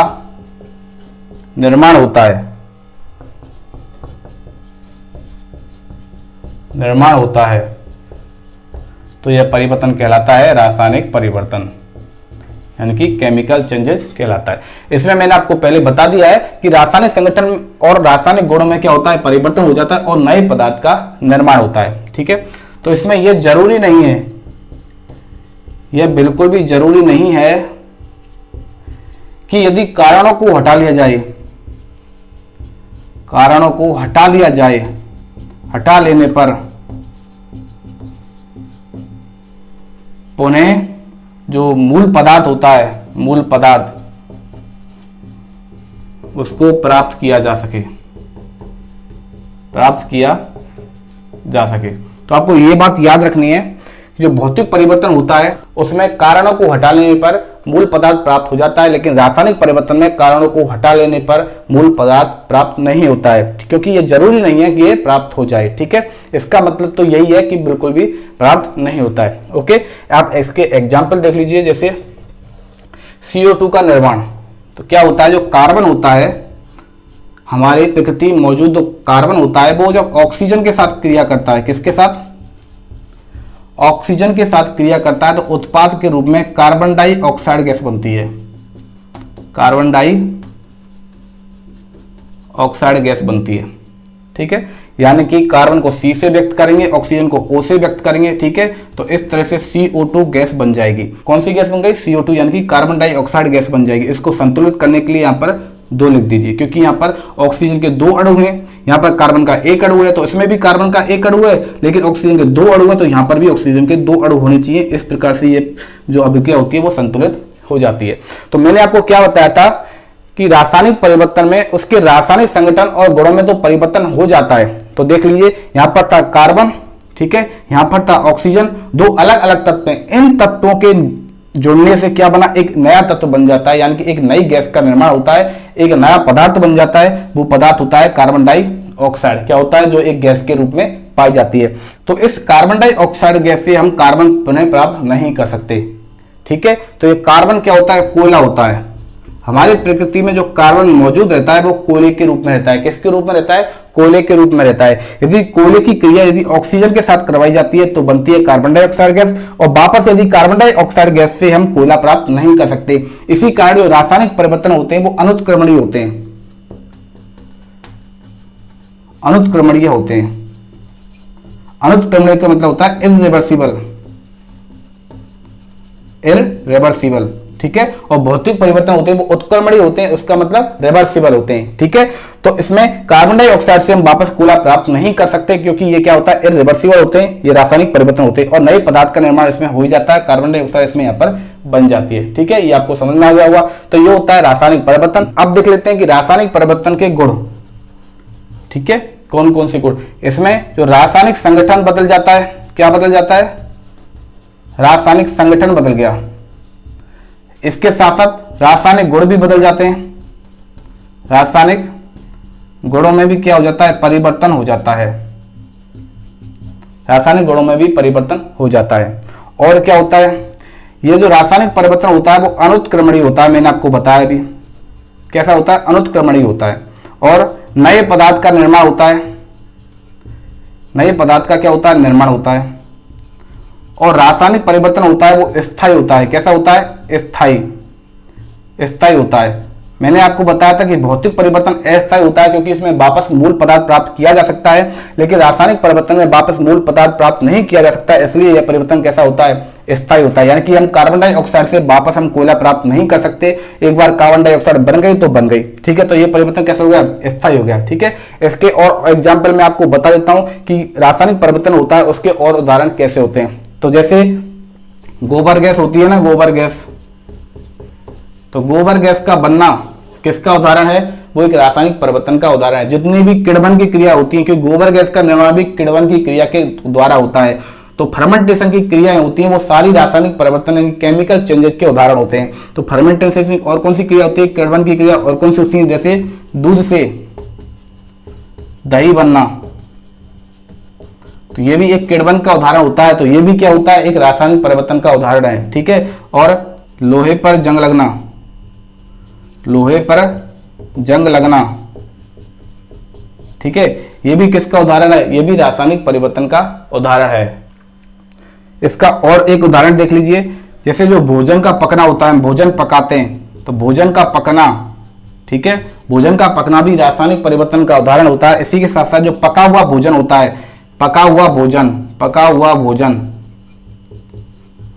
निर्माण होता है, तो यह परिवर्तन कहलाता है रासायनिक परिवर्तन, यानी कि केमिकल चेंजेस कहलाता है। इसमें मैंने आपको पहले बता दिया है कि रासायनिक संगठन और रासायनिक गुणों में क्या होता है, परिवर्तन हो जाता है और नए पदार्थ का निर्माण होता है। ठीक है, तो इसमें यह जरूरी नहीं है, यह बिल्कुल भी जरूरी नहीं है कि यदि कारणों को हटा लिया जाए, कारणों को हटा लिया जाए, हटा लेने पर पुनः जो मूल पदार्थ होता है, मूल पदार्थ उसको प्राप्त किया जा सके, तो आपको ये बात याद रखनी है कि जो भौतिक परिवर्तन होता है उसमें कारणों को हटा लेने पर मूल पदार्थ प्राप्त हो जाता है, लेकिन रासायनिक परिवर्तन में कारणों को हटा लेने पर मूल पदार्थ प्राप्त नहीं होता है, क्योंकि ये जरूरी नहीं है कि ये प्राप्त हो जाए। ठीक है, इसका मतलब तो यही है कि बिल्कुल भी प्राप्त नहीं होता है। ओके, आप इसके एग्जाम्पल देख लीजिए, जैसे CO2 का निर्माण। तो क्या होता है, जो कार्बन होता है, हमारी प्रकृति में मौजूद जो कार्बन होता है वो जब ऑक्सीजन के साथ क्रिया करता है, किसके साथ, ऑक्सीजन के साथ क्रिया करता है, तो उत्पाद के रूप में कार्बन डाइऑक्साइड गैस बनती है, कार्बन डाइऑक्साइड गैस बनती है। ठीक है, यानी कि कार्बन को C से व्यक्त करेंगे, ऑक्सीजन को O से व्यक्त करेंगे। ठीक है, तो इस तरह से CO2 गैस बन जाएगी। कौन सी गैस बन गई, CO2, यानी कि कार्बन डाइऑक्साइड गैस बन जाएगी। इसको संतुलित करने के लिए यहाँ पर 2 लिख दीजिए, क्योंकि यहाँ पर ऑक्सीजन के 2 अणु हैं, यहाँ पर कार्बन का 1 अणु है, तो इसमें भी कार्बन का 1 अणु है, लेकिन ऑक्सीजन के 2 अणु है, तो यहाँ पर भी ऑक्सीजन के 2 अणु होने चाहिए। इस प्रकार से ये जो अभिक्रिया होती है वो संतुलित हो जाती है। तो मैंने आपको क्या बताया था कि रासायनिक परिवर्तन में उसके रासायनिक संगठन और गुणों में तो परिवर्तन हो जाता है। तो देख लीजिए, यहाँ पर था कार्बन, ठीक है, यहाँ पर था ऑक्सीजन, 2 अलग अलग तत्व हैं। इन तत्वों के जुड़ने से क्या बना, एक नया तत्व बन जाता है, यानी कि एक नई गैस का निर्माण होता है, एक नया पदार्थ बन जाता है। वो पदार्थ होता है कार्बन डाइऑक्साइड। क्या होता है, जो एक गैस के रूप में पाई जाती है। तो इस कार्बन डाइऑक्साइड गैस से हम कार्बन पुनः प्राप्त नहीं कर सकते। ठीक है, तो ये कार्बन क्या होता है, कोयला होता है, हमारी प्रकृति में जो कार्बन मौजूद रहता है वो कोयले के रूप में रहता है। किसके रूप में रहता है? कोयले के रूप में रहता है। यदि कोयले की क्रिया यदि ऑक्सीजन के साथ करवाई जाती है तो बनती है कार्बन डाइऑक्साइड गैस, और वापस यदि कार्बन डाइऑक्साइड गैस से हम कोयला प्राप्त नहीं कर सकते। इसी कारण जो रासायनिक परिवर्तन होते हैं वो अनुत्क्रमणीय होते हैं, अनुत्क्रमणीय होते हैं। अनुत्क्रमणीय का मतलब होता है इररिवर्सिबल, इररिवर्सिबल, ठीक है। और भौतिक परिवर्तन होते हैं वो उत्क्रमणीय होते हैं, उसका मतलब रिवर्सिबल होते हैं, ठीक है। तो इसमें कार्बन डाइऑक्साइड से हम वापस कोयला प्राप्त नहीं कर सकते, क्योंकि ये क्या होता है? इररिवर्सिबल होते हैं, ये रासायनिक परिवर्तन होते हैं, और नए पदार्थ का निर्माण इसमें हो ही जाता है, कार्बन डाइऑक्साइड इसमें यहाँ पर बन जाती है, ठीक है। ये आपको समझ में आ गया होगा। तो ये होता है रासायनिक परिवर्तन। अब देख लेते हैं कि रासायनिक परिवर्तन के गुण, ठीक है, कौन कौन से गुण। इसमें जो रासायनिक संगठन बदल जाता है, क्या बदल जाता है? रासायनिक संगठन बदल गया। इसके साथ साथ रासायनिक गुण भी बदल जाते हैं। रासायनिक गुणों में भी क्या हो जाता है? परिवर्तन हो जाता है। रासायनिक गुणों में भी परिवर्तन हो जाता है। और क्या होता है? ये जो रासायनिक परिवर्तन होता है वो अनुत्क्रमणीय होता है, मैंने आपको बताया भी। कैसा होता है? अनुत्क्रमणीय होता है। और नए पदार्थ का निर्माण होता है। नए पदार्थ का क्या होता है? निर्माण होता है। और रासायनिक परिवर्तन होता है वो स्थायी होता है। कैसा होता है? स्थायी, स्थायी होता है। मैंने आपको बताया था कि भौतिक परिवर्तन अस्थायी होता है, क्योंकि इसमें वापस मूल पदार्थ प्राप्त किया जा सकता है, लेकिन रासायनिक परिवर्तन में वापस मूल पदार्थ प्राप्त नहीं किया जा सकता, इसलिए यह परिवर्तन कैसा होता है? स्थायी होता है। यानी कि हम कार्बन डाइऑक्साइड से वापस हम कोयला प्राप्त नहीं कर सकते। एक बार कार्बन डाइऑक्साइड बन गई तो बन गई, ठीक है। तो ये परिवर्तन कैसा हो गया? स्थायी हो गया, ठीक है। इसके और एग्जाम्पल मैं आपको बता देता हूं कि रासायनिक परिवर्तन होता है उसके और उदाहरण कैसे होते हैं। तो जैसे गोबर गैस होती है ना, गोबर गैस, तो गोबर गैस का बनना किसका उदाहरण है? वो एक रासायनिक परिवर्तन का उदाहरण है। जितनी भी किण्वन की क्रिया होती है, क्योंकि गोबर गैस का निर्माण भी किण्वन की क्रिया के द्वारा होता है, तो फर्मेंटेशन की क्रियाएं होती हैं वो सारी रासायनिक परिवर्तन केमिकल चेंजेस के उदाहरण होते हैं। तो फर्मेंटेशन और कौन सी क्रिया होती है? किण्वन की क्रिया। और कौन सी होती है? जैसे दूध से दही बनना, तो ये भी एक किण्वन का उदाहरण होता है। तो ये भी क्या होता है? एक रासायनिक परिवर्तन का उदाहरण है, ठीक है। और लोहे पर जंग लगना, लोहे पर जंग लगना, ठीक है, ये भी किसका उदाहरण है? ये भी रासायनिक परिवर्तन का उदाहरण है। इसका और एक उदाहरण देख लीजिए। जैसे जो भोजन का पकना होता है, हम भोजन पकाते हैं, तो भोजन का पकना, ठीक है, भोजन का पकना भी रासायनिक परिवर्तन का उदाहरण होता है। इसी के साथ साथ जो पका हुआ भोजन होता है, पका हुआ भोजन, पका हुआ भोजन,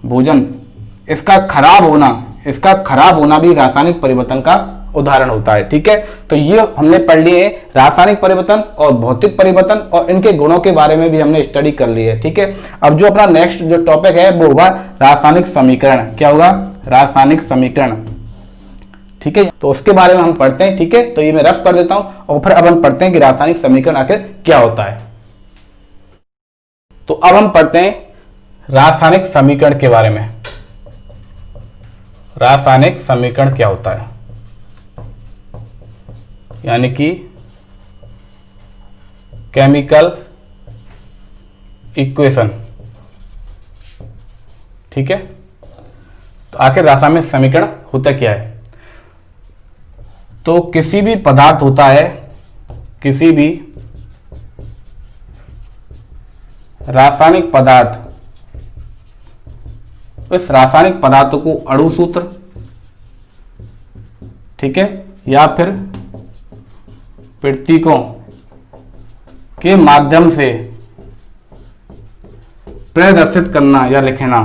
भोजन इसका खराब होना, इसका खराब होना भी रासायनिक परिवर्तन का उदाहरण होता है, ठीक है। तो ये हमने पढ़ लिए रासायनिक परिवर्तन और भौतिक परिवर्तन, और इनके गुणों के बारे में भी हमने स्टडी कर ली है, ठीक है। अब जो अपना नेक्स्ट जो टॉपिक है वो होगा रासायनिक समीकरण। क्या होगा? रासायनिक समीकरण, ठीक है। तो उसके बारे में हम पढ़ते हैं, ठीक है। तो ये मैं रफ कर देता हूं और फिर अब हम पढ़ते हैं कि रासायनिक समीकरण आखिर क्या होता है। तो अब हम पढ़ते हैं रासायनिक समीकरण के बारे में। रासायनिक समीकरण क्या होता है, यानी कि केमिकल इक्वेशन, ठीक है। तो आखिर रासायनिक समीकरण होता क्या है? तो किसी भी पदार्थ होता है, किसी भी रासायनिक पदार्थ, इस रासायनिक पदार्थ को अणु सूत्र, ठीक है, या फिर प्रतीकों के माध्यम से प्रदर्शित करना या लिखना,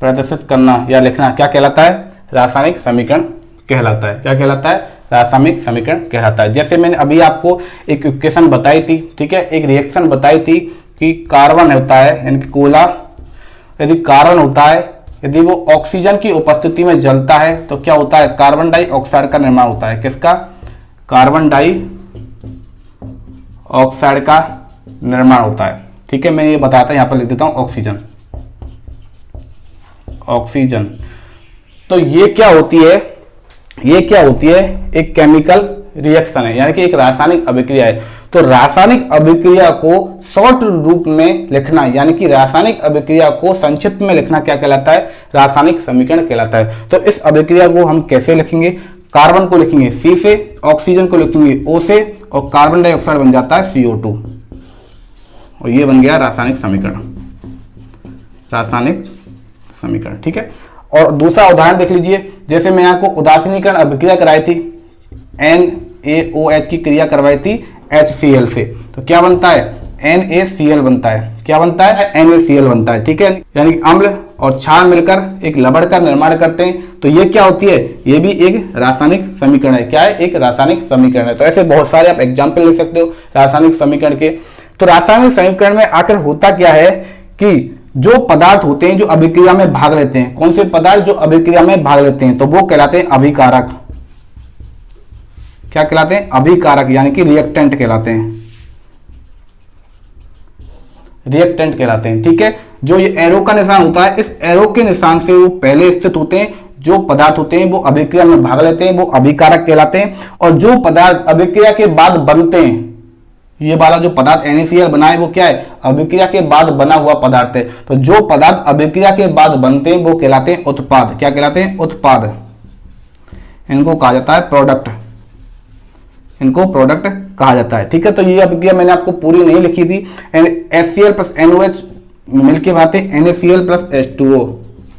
प्रदर्शित करना या लिखना क्या कहलाता है? रासायनिक समीकरण कहलाता है। क्या कहलाता है? रासायनिक समीकरण कहलाता है। जैसे मैंने अभी आपको एक इक्वेशन बताई थी, ठीक है, एक रिएक्शन बताई थी कि कार्बन होता है, यानी कि कोयला यदि कार्बन होता है, यदि वो ऑक्सीजन की उपस्थिति में जलता है तो क्या होता है? कार्बन डाइऑक्साइड का निर्माण होता है। किसका? कार्बन डाइऑक्साइड का निर्माण होता है, ठीक है। मैं ये बताता हूं, यहां पर लिख देता हूं ऑक्सीजन, ऑक्सीजन। तो ये क्या होती है? ये क्या होती है? एक केमिकल रिएक्शन है, यानी कि एक रासायनिक अभिक्रिया है। तो रासायनिक अभिक्रिया को शॉर्ट रूप में लिखना, यानी कि रासायनिक अभिक्रिया को संक्षिप्त में लिखना क्या कहलाता है? रासायनिक समीकरण कहलाता है। तो इस अभिक्रिया को हम कैसे लिखेंगे? कार्बन को लिखेंगे C से, ऑक्सीजन को लिखेंगे O से, और कार्बन डाइऑक्साइड बन जाता है CO2, और ये बन गया रासायनिक समीकरण, रासायनिक समीकरण। ठीक है। और दूसरा उदाहरण देख लीजिए, जैसे मैं आपको उदासीनीकरण अभिक्रिया कराई थी, NaOH की क्रिया करवाई थी HCl से, तो क्या बनता है? NaCl बनता है। क्या बनता है? NaCl बनता है। ठीक है, यानी अम्ल और क्षार मिलकर एक लवण का निर्माण करते हैं, तो ये क्या होती है? ये भी एक रासायनिक समीकरण है। क्या है? एक रासायनिक समीकरण है। तो ऐसे बहुत सारे आप एग्जाम्पल ले सकते हो रासायनिक समीकरण के। तो रासायनिक समीकरण में आखिर होता क्या है कि जो पदार्थ होते हैं जो अभिक्रिया में भाग लेते हैं, कौन से पदार्थ जो अभिक्रिया में भाग लेते हैं, तो वो कहलाते हैं अभिकारक। क्या कहलाते हैं? अभिकारक, यानी कि रिएक्टेंट कहलाते हैं, रिएक्टेंट कहलाते हैं। ठीक है, जो ये एरो का निशान होता है, इस एरो के निशान से वो पहले स्थित होते हैं, जो पदार्थ होते हैं वो अभिक्रिया में भाग लेते हैं, वो अभिकारक कहलाते हैं। और जो पदार्थ अभिक्रिया के बाद बनते हैं, ये वाला जो पदार्थ NaCl बना है वो क्या है? अभिक्रिया के बाद बना हुआ पदार्थ है। तो जो पदार्थ अभिक्रिया के बाद बनते हैं वो कहलाते हैं उत्पाद। क्या कहलाते हैं? उत्पाद। इनको कहा जाता है प्रोडक्ट, इनको प्रोडक्ट कहा जाता है। ठीक है, तो ये अभिक्रिया मैंने आपको पूरी नहीं लिखी थी। HCl प्लस NOH मिलके बनाते हैं NaCl प्लस H2O।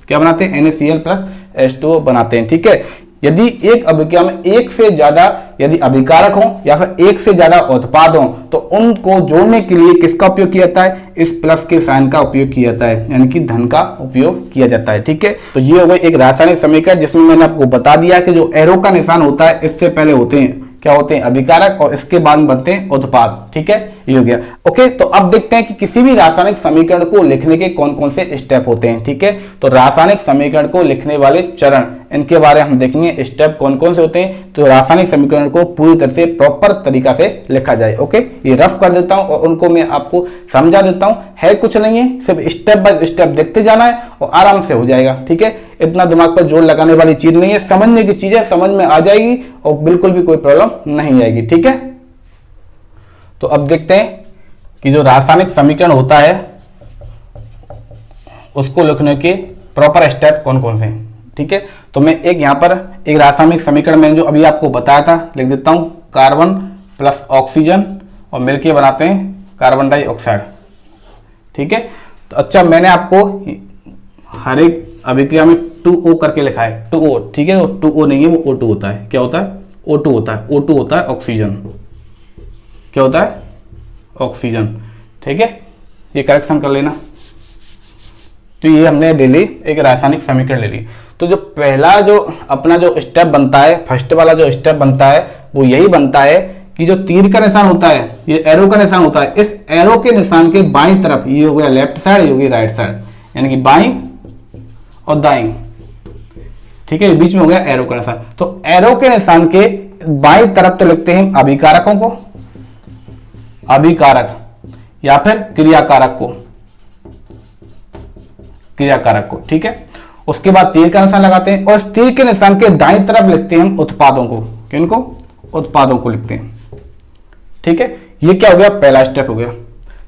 क्या बनाते हैं? NaCl प्लस H2O बनाते हैं। ठीक है, यदि एक अभिक्रिया में एक से ज्यादा यदि अभिकारक हो या फिर एक से ज्यादा उत्पाद हो, तो उनको जोड़ने के लिए किसका उपयोग किया जाता है? इस प्लस के साइन का उपयोग किया जाता है, यानी कि धन का उपयोग किया जाता है। ठीक है, तो ये हो गई एक रासायनिक समीकरण जिसमें मैंने आपको बता दिया कि जो एरो का निशान होता है इससे पहले होते हैं क्या होते हैं? अभिकारक, और इसके बाद बनते हैं उत्पाद। ठीक है, ये हो गया। ओके, तो अब देखते हैं कि किसी भी रासायनिक समीकरण को लिखने के कौन कौन से स्टेप होते हैं। ठीक है, तो रासायनिक समीकरण को लिखने वाले चरण, इनके बारे में हम देखेंगे स्टेप कौन कौन से होते हैं, तो रासायनिक समीकरण को पूरी तरह से प्रॉपर तरीका से लिखा जाए। ओके, ये रफ कर देता हूं और उनको मैं आपको समझा देता हूं। है कुछ नहीं है, सिर्फ स्टेप बाय स्टेप देखते जाना है और आराम से हो जाएगा। ठीक है, इतना दिमाग पर जोर लगाने वाली चीज नहीं है, समझने की चीज है, समझ में आ जाएगी और बिल्कुल भी कोई प्रॉब्लम नहीं आएगी। ठीक है, तो अब देखते हैं कि जो रासायनिक समीकरण होता है उसको लिखने के प्रॉपर स्टेप कौन कौन से हैं। ठीक है, तो मैं एक यहां पर एक रासायनिक समीकरण मैंने जो अभी आपको बताया था लिख देता हूं, कार्बन प्लस ऑक्सीजन और मिलके बनाते हैं कार्बन डाइऑक्साइड। ठीक है, तो अच्छा मैंने आपको हर एक अभिक्रिया में 2O करके लिखा है, 2O। ठीक है, तो 2O नहीं है, वो O2 होता है। क्या होता है? O2 होता है। O2 होता है ऑक्सीजन। क्या होता है? ऑक्सीजन। ठीक है, ये करेक्शन कर लेना। तो ये हमने ले ली, एक रासायनिक समीकरण ले ली। तो जो पहला जो अपना जो स्टेप बनता है, फर्स्ट वाला जो स्टेप बनता है वो यही बनता है कि जो तीर का निशान होता है, ये एरो का निशान होता है, इस एरो के निशान के बाईं तरफ, ये हो गया लेफ्ट साइड, ये हो गई राइट साइड, यानी कि बाईं और दाईं। ठीक है, बीच में हो गया एरो का निशान। तो एरो के निशान के बाईं तरफ तो लिखते हैं अभिकारकों को, अभिकारक, या फिर क्रियाकारक को, क्रियाकारक को। ठीक है, उसके बाद तीर का निशान लगाते हैं और तीर के निशान के दाईं तरफ लिखते हैं हम उत्पादों को। किनको? उत्पादों को लिखते हैं। ठीक है, ये क्या हो गया? पहला स्टेप हो गया।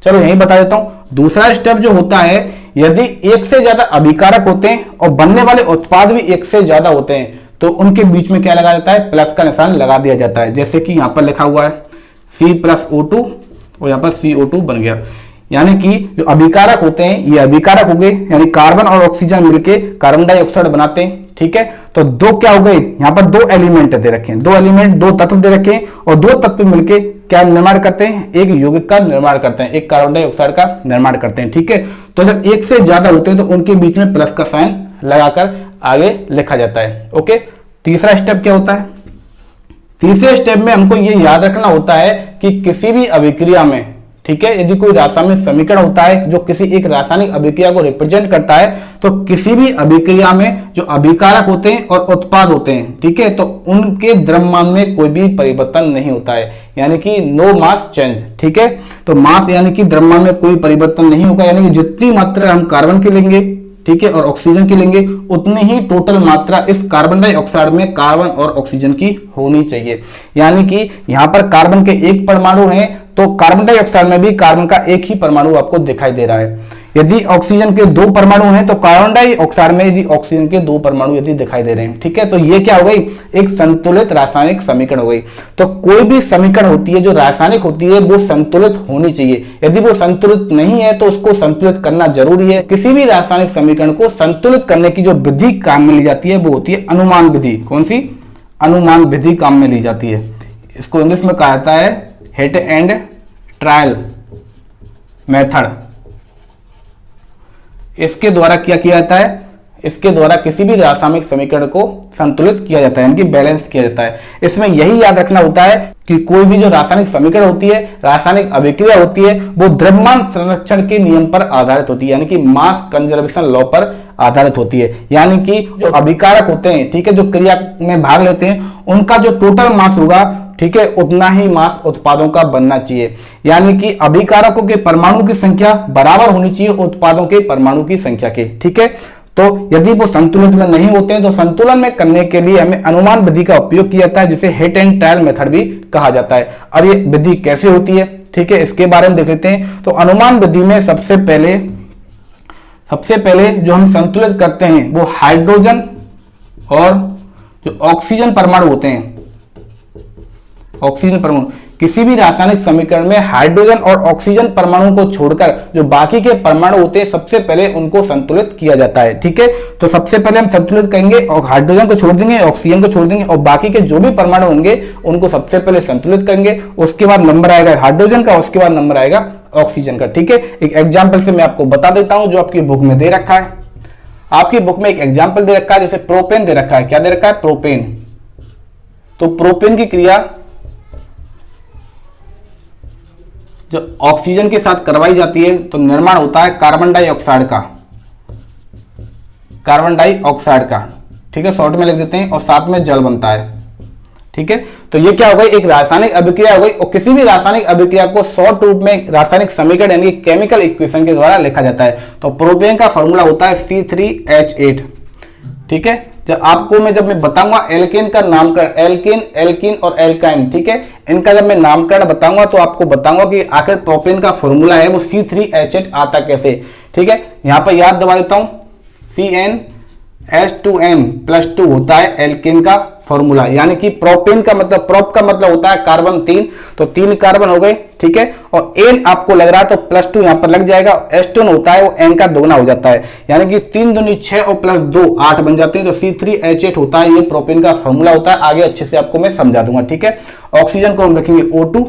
चलो यही बता देता हूं। दूसरा स्टेप जो होता है, यदि एक से ज्यादा अभिकारक होते हैं और बनने वाले उत्पाद भी एक से ज्यादा होते हैं, तो उनके बीच में क्या लगा जाता है? प्लस का निशान लगा दिया जाता है। जैसे कि यहां पर लिखा हुआ है C+O2 और यहां पर CO2 बन गया। यानी कि जो अभिकारक होते हैं ये अभिकारक हो गए, यानी कार्बन और ऑक्सीजन मिलके कार्बन डाइऑक्साइड बनाते हैं। ठीक है, तो दो क्या हो गए? यहां पर दो एलिमेंट दे रखे हैं, दो एलिमेंट, दो तत्व दे रखे हैं और दो तत्व मिलके क्या निर्माण करते हैं? एक यौगिक का निर्माण करते हैं, एक कार्बन डाइऑक्साइड का निर्माण करते हैं। ठीक है, तो जब एक से ज्यादा होते हैं तो उनके बीच में प्लस का साइन लगाकर आगे लिखा जाता है। ओके, तीसरा स्टेप क्या होता है? तीसरे स्टेप में हमको ये याद रखना होता है कि किसी भी अभिक्रिया में, ठीक है, यदि कोई रासायनिक समीकरण होता है जो किसी एक रासायनिक अभिक्रिया को रिप्रेजेंट करता है, तो किसी भी अभिक्रिया में जो अभिकारक होते हैं और उत्पाद होते हैं, ठीक है, तो उनके द्रव्यमान में कोई भी परिवर्तन नहीं होता है, यानी कि नो मास चेंज। ठीक है, तो मास यानी कि द्रव्यमान में कोई परिवर्तन नहीं होगा, यानी कि जितनी मात्रा हम कार्बन की लेंगे, ठीक है, और ऑक्सीजन की लेंगे, उतनी ही टोटल मात्रा इस कार्बन डाइऑक्साइड में कार्बन और ऑक्सीजन की होनी चाहिए। यानी कि यहां पर कार्बन के एक परमाणु हैं तो कार्बन डाइऑक्साइड में भी कार्बन का एक ही परमाणु आपको दिखाई दे रहा है। यदि ऑक्सीजन के 2 परमाणु हैं तो कार्बन डाइऑक्साइड में यदि ऑक्सीजन के 2 परमाणु यदि दिखाई दे रहे हैं, ठीक है, तो ये क्या हो गई, एक संतुलित रासायनिक समीकरण हो गई। तो कोई भी समीकरण होती है जो रासायनिक होती है वो संतुलित होनी चाहिए। यदि वो संतुलित नहीं है तो उसको संतुलित करना जरूरी है। किसी भी रासायनिक समीकरण को संतुलित करने की जो विधि काम में ली जाती है वो होती है अनुमान विधि। कौन सी? अनुमान विधि काम में ली जाती है। इसको इंग्लिश में कहा जाता है हिट एंड ट्रायल मेथड। इसके द्वारा क्या किया जाता है, इसके द्वारा किसी भी रासायनिक समीकरण को संतुलित किया जाता है, यानी कि बैलेंस किया जाता है। इसमें यही याद रखना होता है कि कोई भी जो रासायनिक समीकरण होती है, रासायनिक अभिक्रिया होती है, वो द्रव्यमान संरक्षण के नियम पर आधारित होती है, यानी कि मास कंजर्वेशन लॉ पर आधारित होती है। यानी कि जो अभिकारक होते हैं, ठीक है, जो क्रिया में भाग लेते हैं, उनका जो टोटल मास होगा, ठीक है, उतना ही मास उत्पादों का बनना चाहिए। यानी कि अभिकारकों के परमाणु की संख्या बराबर होनी चाहिए उत्पादों के परमाणु की संख्या के, ठीक है। तो यदि वो संतुलन में नहीं होते हैं तो संतुलन में करने के लिए हमें अनुमान विधि का उपयोग किया जाता है, जिसे हिट एंड ट्रायल मेथड भी कहा जाता है। अब ये विधि कैसे होती है, ठीक है, इसके बारे में देख लेते हैं। तो अनुमान विधि में सबसे पहले जो हम संतुलित करते हैं वो हाइड्रोजन और जो ऑक्सीजन परमाणु होते हैं, ऑक्सीजन परमाणु, किसी भी रासायनिक समीकरण में हाइड्रोजन और ऑक्सीजन परमाणु को छोड़कर जो बाकी के परमाणु होते हैं सबसे पहले उनको संतुलित किया जाता है, ठीक है। तो सबसे पहले हम संतुलित करेंगे और हाइड्रोजन को छोड़ देंगे, ऑक्सीजन को छोड़ देंगे और बाकी के जो भी परमाणु होंगे उनको सबसे पहले संतुलित करेंगे। उसके बाद नंबर आएगा हाइड्रोजन का, उसके बाद नंबर आएगा ऑक्सीजन का, ठीक है। एक एग्जाम्पल से मैं आपको बता देता हूं जो आपकी बुक में दे रखा है। आपकी बुक में एक एग्जाम्पल दे रखा है, जैसे प्रोपेन दे रखा है। क्या दे रखा है? प्रोपेन। तो प्रोपेन की क्रिया जो ऑक्सीजन के साथ करवाई जाती है तो निर्माण होता है कार्बन डाइऑक्साइड का, कार्बन डाइऑक्साइड का, ठीक है, शॉर्ट में लिख देते हैं, और साथ में जल बनता है, ठीक है। तो ये क्या हो गई, एक रासायनिक अभिक्रिया हो गई। और किसी भी रासायनिक अभिक्रिया को शॉर्ट रूप में रासायनिक समीकरण यानी केमिकल इक्वेशन के द्वारा लिखा जाता है। तो प्रोपेन का फॉर्मूला होता है C3H8, ठीक है। जब मैं बताऊंगा एल्केन का नामकरण, एल्केन, एल्कीन और एल्काइन, ठीक है, इनका जब मैं नामकरण बताऊंगा तो आपको बताऊंगा कि आखिर प्रोपेन का फॉर्मूला है वो C3H8 आता कैसे, ठीक है। यहां पर याद दबा देता हूं, CnH2n+2 होता है एल्केन का फॉर्मूला, यानी कि प्रोपेन का मतलब, प्रोप का मतलब होता है कार्बन 3, तो 3 कार्बन हो गए, ठीक है। और एन आपको लग रहा है तो +2 यहां पर लग जाएगा। H2n होता है वो एन का दोगुना हो जाता है, यानी कि 3 दूनी 6 और +2 8 बन जाते हैं। तो C3H8 होता है, ये प्रोपेन का फॉर्मूला होता है। आगे अच्छे से आपको मैं समझा दूंगा, ठीक है। ऑक्सीजन को हम रखेंगे O2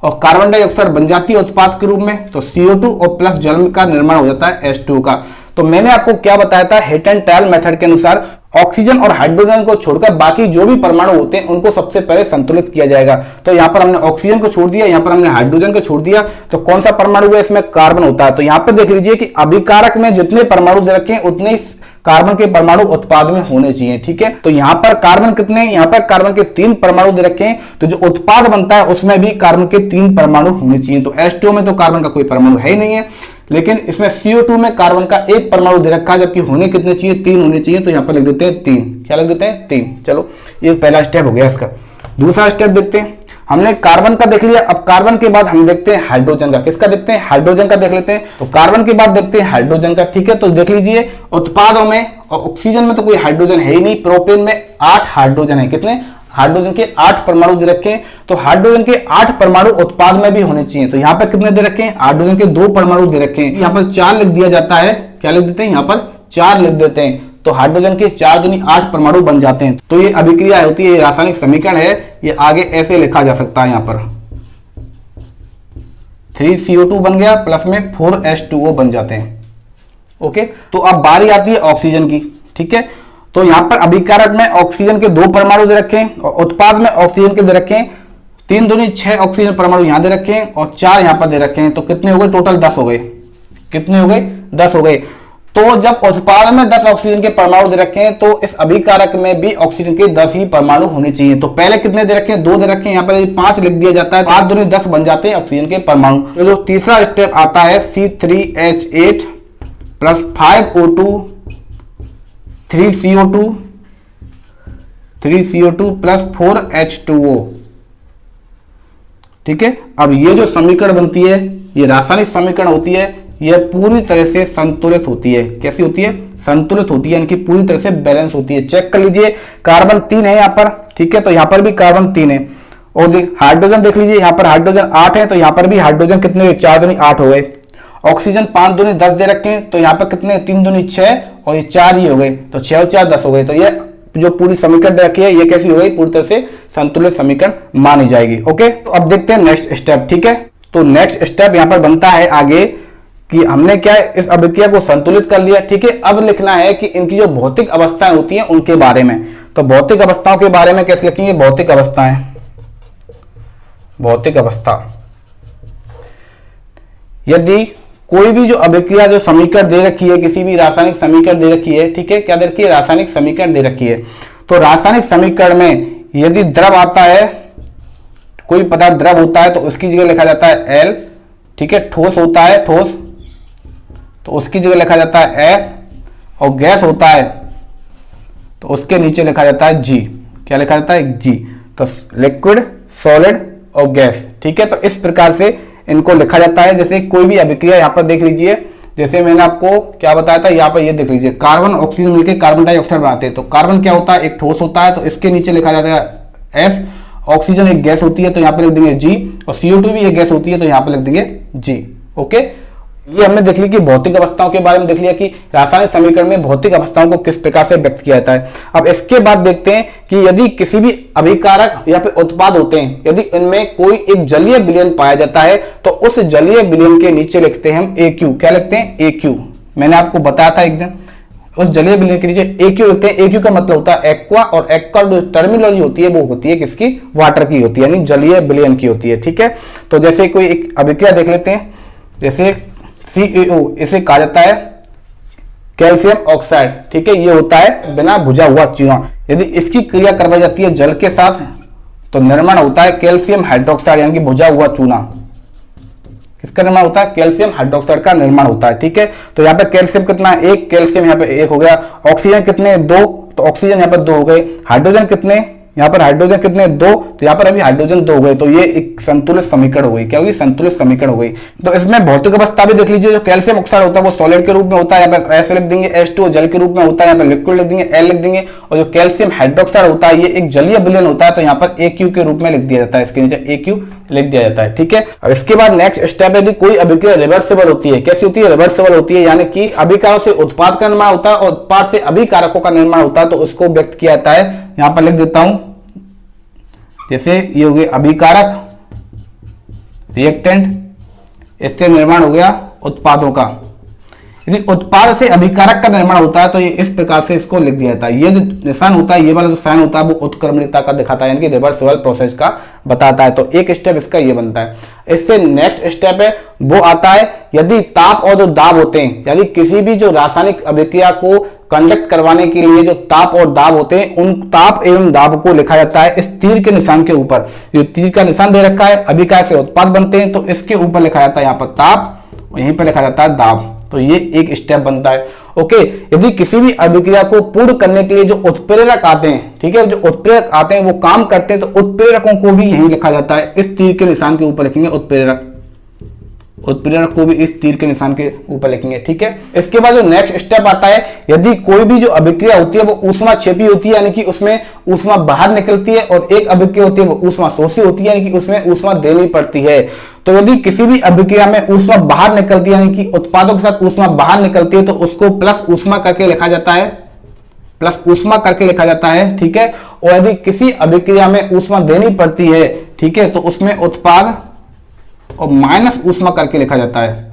और कार्बन डाइऑक्साइड बन जाती है उत्पाद के रूप में, तो CO2 और प्लस जल का निर्माण हो जाता है H2 का। तो मैंने आपको क्या बताया था, हिट एंड ट्रायल मेथड के अनुसार ऑक्सीजन और हाइड्रोजन को छोड़कर बाकी जो भी परमाणु होते हैं उनको सबसे पहले संतुलित किया जाएगा। तो यहाँ पर हमने ऑक्सीजन को छोड़ दिया, यहाँ पर हमने हाइड्रोजन को छोड़ दिया, तो कौन सा परमाणु है इसमें? कार्बन होता है। तो यहाँ पर देख लीजिए कि अभिकारक में जितने परमाणु दे रखे हैं उतने कार्बन के परमाणु उत्पाद में होने चाहिए, ठीक है। तो यहाँ पर कार्बन कितने, यहाँ पर कार्बन के 3 परमाणु दे रखे हैं, तो जो उत्पाद बनता है उसमें भी कार्बन के 3 परमाणु होने चाहिए। तो H2 में तो कार्बन का कोई परमाणु है ही नहीं है, लेकिन इसमें CO2 में कार्बन का 1 परमाणु दे रखा है, जबकि होने कितने चाहिए? 3 होने चाहिए। तो यहाँ पर लिख देते हैं 3। क्या लिख देते हैं? 3। चलो, ये पहला स्टेप हो गया इसका। दूसरा स्टेप देखते हैं। हमने कार्बन का देख लिया, अब कार्बन के बाद हम देखते हैं हाइड्रोजन का। किसका देखते हैं? हाइड्रोजन का देख लेते हैं। तो कार्बन के बाद देखते हैं हाइड्रोजन का, ठीक है। तो देख लीजिए उत्पादों में, और ऑक्सीजन में तो कोई हाइड्रोजन है ही नहीं, प्रोपेन में 8 हाइड्रोजन है। कितने? हाइड्रोजन के 8 परमाणु दे रखे हैं, तो हाइड्रोजन के 8 परमाणु उत्पाद में भी होने चाहिए। तो यहाँ पर कितने दे रखे हैं? हाइड्रोजन के 2 परमाणु दे रखे हैं, यहाँ पर 4 लिख दिया जाता है। क्या लिख देते हैं? यहाँ पर 4 लिख देते हैं। तो हाइड्रोजन के 4 दूनी 8 परमाणु बन जाते हैं। तो ये अभिक्रिया होती है, ये रासायनिक समीकरण है, ये आगे ऐसे लिखा जा सकता है। यहाँ पर 3CO2 बन गया, प्लस में 4H2O बन जाते हैं। ओके, तो अब बारी आती है ऑक्सीजन की, ठीक है। तो यहां पर अभिकारक में ऑक्सीजन के 2 परमाणु दे रखे हैं और उत्पाद में ऑक्सीजन के दे रखे हैं 3 दूनी 6 ऑक्सीजन परमाणु यहां दे रखे हैं और 4 यहां पर दे रखे हैं। तो कितने हो गए? टोटल 10 हो गए। कितने हो गए? 10 हो गए। तो जब उत्पाद में 10 ऑक्सीजन के परमाणु दे रखे हैं तो इस अभिकारक में भी ऑक्सीजन के 10 ही परमाणु होने चाहिए। तो पहले कितने दे रखे हैं? 2 दे रखे हैं, यहाँ पर 5 लिख दिया जाता है, 5 दूनी 10 बन जाते हैं ऑक्सीजन के परमाणु। तो जो तीसरा स्टेप आता है C3H8 plus 5O2 3CO2 plus 4H2O। ठीक है। अब ये जो समीकरण बनती है, ये रासायनिक समीकरण होती है, यह पूरी तरह से संतुलित होती है। कैसी होती है? संतुलित होती है, यानी कि पूरी तरह से बैलेंस होती है। चेक कर लीजिए, कार्बन 3 है यहाँ पर, ठीक है, तो यहाँ पर भी कार्बन 3 है। और हाइड्रोजन देख लीजिए, यहाँ पर हाइड्रोजन 8 है, तो यहाँ पर भी हाइड्रोजन कितने, 4 दूनी 8 हो गए। ऑक्सीजन 5 दूनी 10 दे रखे हैं, तो यहाँ पर कितने, 3 दूनी 6 और ये 4 ही हो गए, तो 6 और 4 10 हो गए। तो ये जो पूरी समीकरण दे रखी है ये कैसी हो गई, पूरी तरह से संतुलित समीकरण मानी जाएगी। ओके, तो अब देखते हैं नेक्स्ट स्टेप, ठीक है। तो नेक्स्ट स्टेप यहाँ पर बनता है आगे कि हमने क्या है, इस अभिक्रिया को संतुलित कर लिया, ठीक है। अब लिखना है कि इनकी जो भौतिक अवस्थाएं होती हैं उनके बारे में। तो भौतिक अवस्थाओं के बारे में कैसे लिखेंगे? भौतिक अवस्थाएं, भौतिक अवस्था, यदि कोई भी जो अभिक्रिया जो समीकरण दे रखी है, किसी भी रासायनिक समीकरण दे रखी है, ठीक है, क्या दे रखी है? रासायनिक समीकरण दे रखी है। तो रासायनिक समीकरण में यदि द्रव आता है, कोई पदार्थ द्रव होता है तो उसकी जगह लिखा जाता है L, ठीक है। ठोस होता है, ठोस, तो उसकी जगह लिखा जाता है S, और गैस होता है तो उसके नीचे लिखा जाता है G। क्या लिखा जाता है? G। तो लिक्विड, सॉलिड और गैस, ठीक है। तो इस प्रकार से इनको लिखा जाता है। जैसे कोई भी अभिक्रिया यहाँ पर देख लीजिए, जैसे मैंने आपको क्या बताया था, यहाँ पर ये देख लीजिए, कार्बन ऑक्सीजन मिलकर कार्बन डाइऑक्साइड बनाते हैं। तो कार्बन क्या होता है? एक ठोस होता है, तो इसके नीचे लिखा जाता है S। ऑक्सीजन एक गैस होती है, तो यहाँ पर लिख देंगे G, और CO2 भी एक गैस होती है, तो यहाँ पर लिख देंगे G। ओके, ये हमने देख लिया कि भौतिक अवस्थाओं के बारे में देख लिया कि रासायनिक समीकरण में भौतिक अवस्थाओं को किस प्रकार से व्यक्त किया जाता है। अब इसके बाद देखते हैं कि यदि किसी भी अभिकारक या फिर उत्पाद होते हैं, यदि इनमें कोई एक जलीय विलयन पाया जाता है तो उस जलीय विलयन के नीचे लिखते हैं हम AQ। क्या लिखते हैं? AQ। मैंने आपको बताया था एक दिन, उस जलीय विलयन के नीचे AQ लिखते हैं। AQ का मतलब होता है एक्वा, और एक्वा जो टर्मिनोलॉजी होती है वो होती है किसकी? वाटर की होती है, यानी जलीय विलयन की होती है, ठीक है। तो जैसे कोई एक अभिक्रिया देख लेते हैं, जैसे CaO, इसे कहा जाता है कैल्शियम ऑक्साइड, ठीक है। ये होता है बिना भुजा हुआ चूना। यदि इसकी क्रिया करवाई जाती है जल के साथ तो निर्माण होता है कैल्शियम हाइड्रोक्साइड, यानी कि भुजा हुआ चूना। किसका निर्माण होता है? कैल्शियम हाइड्रोक्साइड का निर्माण होता है, ठीक है। तो यहाँ पे कैल्शियम कितना? 1, कैल्शियम यहाँ पे 1 हो गया। ऑक्सीजन कितने? 2, तो ऑक्सीजन यहाँ पर 2 हो गए। हाइड्रोजन कितने? यहाँ पर हाइड्रोजन कितने? 2, तो यहाँ पर अभी हाइड्रोजन 2 हो गए। तो ये एक संतुलित समीकरण हो गई। क्या होगी? संतुलित समीकरण हो गई। तो इसमें भौतिक अवस्था भी देख लीजिए, जो कैल्शियम ऑक्साइड होता है वो सॉलिड के रूप में होता है, यहाँ पर S लिख देंगे, H2 जल के रूप में होता है, यहाँ पर लिक्विड लिख देंगे, L लिख देंगे। और जो कैल्शियम हाइड्रोक्साइड होता है ये एक जलीय विलयन होता है, तो यहाँ पर AQ के रूप में लिख दिया जाता है, इसके नीचे AQ लिख दिया जाता है, ठीक है। अब इसके बाद नेक्स्ट स्टेप है, कोई अभिक्रिया रिवर्सिबल होती है। कैसी होती है? रिवर्सिबल होती है, यानी कि अभिकारकों से उत्पाद का निर्माण होता है और उत्पाद से अभिकारकों का निर्माण होता है, तो उसको व्यक्त किया जाता है। यहाँ पर लिख देता हूं, जैसे ये हो गए अभिकारक, रिएक्टेंट, इससे निर्माण हो गया उत्पादों का। यदि उत्पाद से अभिकारक का निर्माण होता है तो ये इस प्रकार से इसको लिख दिया जाता है। ये जो निशान होता है, ये वाला जो साइन होता है वो उत्क्रमणिकता का दिखाता है, यानी कि रिवर्सिबल प्रोसेस का बताता है। तो एक स्टेप इसका ये बनता है। इससे नेक्स्ट स्टेप है वो आता है यदि ताप और जो दाब होते हैं, यदि किसी भी जो रासायनिक अभिक्रिया को कंडक्ट करवाने के लिए जो ताप और दाब होते हैं, उन ताप एवं दाब को लिखा जाता है इस तीर के निशान के ऊपर। जो तीर का निशान दे रखा है, अभिक्रिया से उत्पाद बनते हैं तो इसके ऊपर लिखा जाता है यहाँ पर ताप, यहीं पर लिखा जाता है दाब। तो ये एक स्टेप बनता है। ओके, यदि किसी भी अभिक्रिया को पूर्ण करने के लिए जो उत्प्रेरक आते हैं, ठीक है, जो उत्प्रेरक आते हैं वो काम करते हैं, तो उत्प्रेरकों को भी यहीं लिखा जाता है, इस तीर के निशान के ऊपर लिखेंगे उत्प्रेरक। उत्प्रेरक को भी इस तीर के निशान के ऊपर लिखेंगे, ठीक है। इसके बाद जो नेक्स्ट स्टेप आता है, यदि कोई भी जो अभिक्रिया होती है वो ऊष्मा क्षेपी होती है, यानी कि उसमें ऊष्मा बाहर निकलती है, और एक अभिक्रिया होती है वो ऊष्मा शोषी होती है, यानी कि उसमें ऊष्मा देनी पड़ती है। तो यदि किसी भी अभिक्रिया में ऊष्मा बाहर निकलती है, यानी कि उत्पादों के साथ ऊष्मा बाहर निकलती है, तो उसको प्लस ऊष्मा करके लिखा जाता है, प्लस ऊष्मा करके लिखा जाता है, ठीक है। और यदि किसी अभिक्रिया में ऊष्मा देनी पड़ती है, ठीक है, तो उसमें उत्पाद और माइनस ऊष्मा करके लिखा जाता है।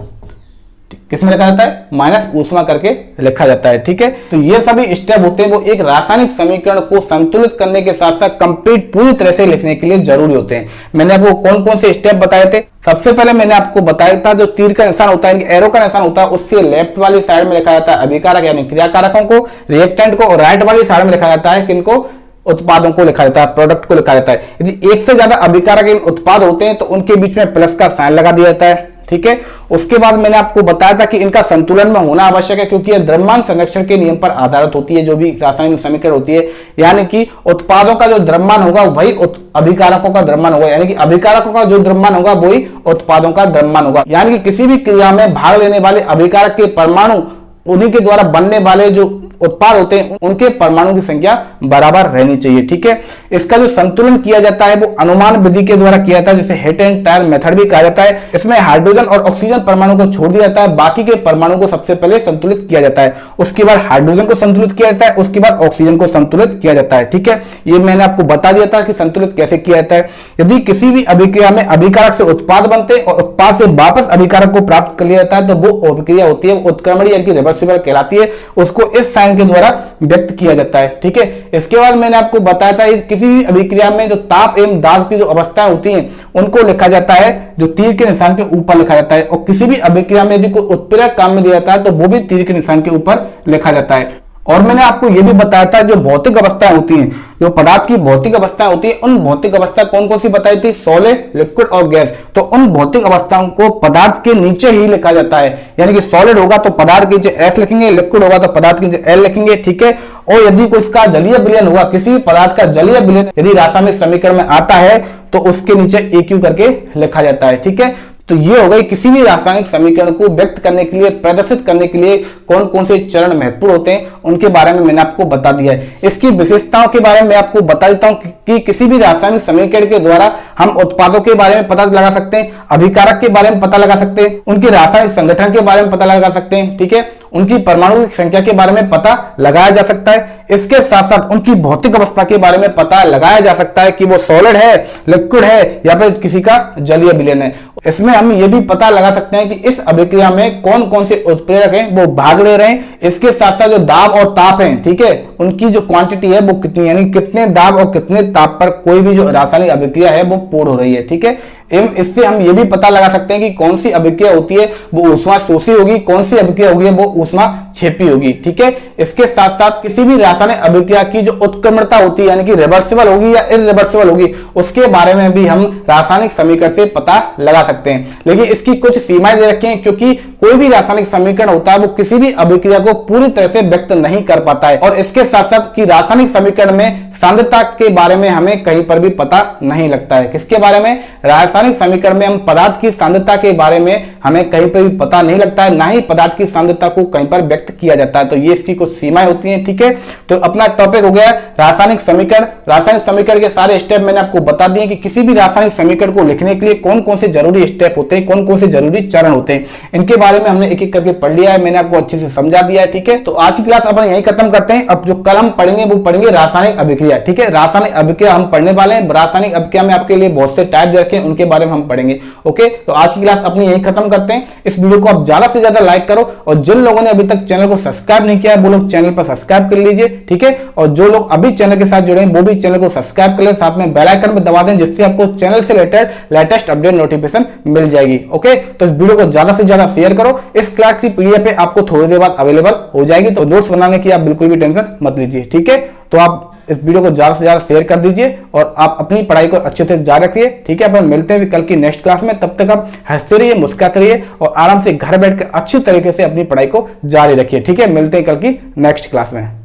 किसमें लिखा जाता है? माइनस ऊष्मा करके लिखा जाता है, ठीक है। तो ये सभी स्टेप होते हैं वो एक रासायनिक समीकरण को संतुलित करने के साथ साथ कंप्लीट पूरी तरह से लिखने के लिए जरूरी होते हैं। मैंने आपको कौन कौन से स्टेप बताए थे? सबसे पहले मैंने आपको बताया था जो तीर का निशान होता है, एरो का निशान होता है, उससे लेफ्ट वाली साइड में लिखा जाता है अभिकारक यानी क्रियाकारकों को, रिएक्टेंट को, और राइट वाली साइड में लिखा जाता है किनको? उत्पादों को लिखा जाता है, प्रोडक्ट को लिखा जाता है। यदि एक से ज्यादा अभिकारक उत्पाद होते हैं तो उनके बीच में प्लस का साइन लगा दिया जाता है, ठीक है। उसके बाद मैंने आपको बताया था कि इनका संतुलन में होना आवश्यक है, क्योंकि यह द्रव्यमान संरक्षण के नियम पर आधारित होती है जो भी रासायनिक समीकरण होती है, यानी कि उत्पादों का जो द्रव्यमान होगा वही अभिकारकों का द्रव्यमान होगा, यानी कि अभिकारकों का जो द्रव्यमान होगा वही उत्पादों का द्रव्यमान होगा। यानी कि किसी भी क्रिया में भाग लेने वाले अभिकारक के परमाणु, उन्हीं के द्वारा बनने वाले जो उत्पाद होते हैं उनके परमाणु की संख्या बराबर रहनी चाहिए, ठीक है। इसका जो संतुलन किया जाता है वो अनुमान विधि के द्वारा किया जाता है, जिसे हिट एंड ट्रायल मेथड भी कहा जाता है। इसमें हाइड्रोजन और ऑक्सीजन परमाणु को छोड़ दिया जाता है, बाकी के परमाणु को सबसे पहले संतुलित किया जाता है, उसके बाद हाइड्रोजन को संतुलित किया जाता है, उसके बाद ऑक्सीजन को संतुलित किया जाता है, ठीक है। ये मैंने आपको बता दिया था कि संतुलित कैसे किया जाता है। यदि किसी भी अभिक्रिया में अभिकारक से उत्पाद बनते हैं और उत्पाद से वापस अभिकारक को प्राप्त कर लिया जाता है तो वो अभिक्रिया होती है उत्क्रमणीय यानी कि रिवर्सिबल कहलाती है, उसको इस साइन के द्वारा व्यक्त किया जाता है, ठीक है। इसके बाद मैंने आपको बताया था किसी भी अभिक्रिया में जो ताप एवं दाब की जो अवस्थाएं होती हैं उनको लिखा जाता है जो तीर के निशान के ऊपर लिखा जाता है, और किसी भी अभिक्रिया में यदि कोई उत्प्रेरक काम में दिया जाता है तो वो भी तीर के निशान के ऊपर लिखा जाता है। और मैंने आपको यह भी बताया था जो भौतिक अवस्थाएं होती हैं, जो पदार्थ की भौतिक अवस्थाएं होती है, उन भौतिक अवस्था कौन कौन सी बताई थी, सॉलिड, लिक्विड और गैस। तो उन भौतिक अवस्थाओं को पदार्थ के नीचे ही लिखा जाता है, यानी कि सॉलिड होगा तो पदार्थ के नीचे एस लिखेंगे, लिक्विड होगा तो पदार्थ के नीचे एल लिखेंगे, ठीक है। और यदि कोई इसका जलीय विलयन होगा, किसी भी पदार्थ का जलीय विलयन यदि रासायनिक समीकरण में आता है तो उसके नीचे AQ करके लिखा जाता है, ठीक है। तो ये हो गई किसी भी रासायनिक समीकरण को व्यक्त करने के लिए, प्रदर्शित करने के लिए कौन कौन से चरण महत्वपूर्ण होते हैं उनके बारे में मैंने आपको बता दिया है। इसकी विशेषताओं के बारे में आपको बता देता हूं कि किसी भी रासायनिक समीकरण के द्वारा हम उत्पादों के बारे में पता लगा सकते हैं, अभिकारक के बारे में पता लगा सकते हैं, उनके रासायनिक संगठन के बारे में पता लगा सकते हैं, ठीक है, उनकी परमाणु की संख्या के बारे में पता लगाया जा सकता है। इसके साथ साथ उनकी भौतिक अवस्था के बारे में पता लगाया जा सकता है कि वो सॉलिड है, लिक्विड है या फिर किसी का जलीय विलयन है। इसमें हम ये भी पता लगा सकते हैं कि इस अभिक्रिया में कौन कौन से उत्प्रेरक हैं वो भाग ले रहे हैं। इसके साथ साथ जो दाब और ताप हैं, ठीक है, उनकी जो क्वांटिटी है वो कितनी, यानी कितने दाब और कितने ताप पर कोई भी जो रासायनिक अभिक्रिया है वो पूर्ण हो रही है, ठीक है। एवं इससे हम ये भी पता लगा सकते हैं कि कौन सी अभिक्रिया होती है वो ऊष्मा शोषी होगी, कौन सी अभिक्रिया होगी वो ऊष्मा छेपी होगी, ठीक है। इसके साथ साथ किसी भी रासायनिक अभिक्रिया की जो उत्क्रमणता होती है, यानी कि रिवर्सिबल होगी या इरिवर्सिबल होगी, उसके बारे में भी हम रासायनिक समीकरण से पता लगा सकते हैं। लेकिन इसकी कुछ सीमाएं दे रखी हैं, क्योंकि कोई भी रासायनिक समीकरण होता है वो किसी भी अभिक्रिया को पूरी तरह से व्यक्त नहीं कर पाता है। और इसके साथ साथ कि रासायनिक समीकरण में सांद्रता के बारे में हमें कहीं पर भी पता नहीं लगता है। किसके बारे में, रासायनिक समीकरण में हम पदार्थ की सांद्रता के बारे में हमें कहीं पर भी पता नहीं लगता है, ना ही पदार्थ की सांद्रता को कहीं पर व्यक्त किया जाता है। तो ये इसकी कुछ सीमाएं होती हैं, ठीक है। तो अपना टॉपिक हो गया रासायनिक समीकरण। रासायनिक समीकरण के सारे स्टेप मैंने आपको बता दिए कि किसी भी रासायनिक समीकरण को लिखने के लिए कौन कौन से जरूरी स्टेप होते हैं, कौन कौन से जरूरी चरण होते हैं, इनके बारे में हमने एक एक करके पढ़ लिया है, मैंने आपको अच्छे से समझा दिया है, ठीक है। तो आज की क्लास अपन यही खत्म करते हैं। अब जो कल हम पढ़ेंगे वो पढ़ेंगे रासायनिक अभिक्रिया, ठीक है। रासायनिक अभिक्रिया हम पढ़ने वाले हैं। रासायनिक अभिक्रिया में आपके लिए बहुत से टाइप दे रखे हैं, उनके बारे में हम पढ़ेंगे, ओके। तो आज की क्लास अपनी यही खत्म करते हैं। इस वीडियो को आप ज्यादा से ज्यादा लाइक करो, और जिन लोगों ने अभी तक चैनल को सब्सक्राइब नहीं किया है वो लोग चैनल पर सब्सक्राइब कर लीजिए, ठीक है। और जो लोग अभी चैनल के साथ जुड़े हैं वो भी चैनल को सब्सक्राइब कर ले, साथ में बेल आइकन पर दबा दें, जिससे आपको चैनल से रिलेटेड लेटेस्ट अपडेट नोटिफिकेशन मिल जाएगी, ओके। तो इस वीडियो को ज्यादा से ज्यादा शेयर करो। इस क्लास की PDF पे आपको थोड़ी देर बाद अवेलेबल हो जाएगी, तो नोट्स बनाने की आप बिल्कुल भी टेंशन मत लीजिए, ठीक है। तो आप इस वीडियो को ज्यादा से ज्यादा शेयर कर दीजिए और आप अपनी पढ़ाई को अच्छे से जारी रखिए, ठीक है। अपन मिलते हैं कल की नेक्स्ट क्लास में। तब तक आप हंसते रहिए, मुस्कुराते रहिए और आराम से घर बैठकर अच्छी तरीके से अपनी पढ़ाई को जारी रखिए, ठीक है। मिलते हैं कल की नेक्स्ट क्लास में।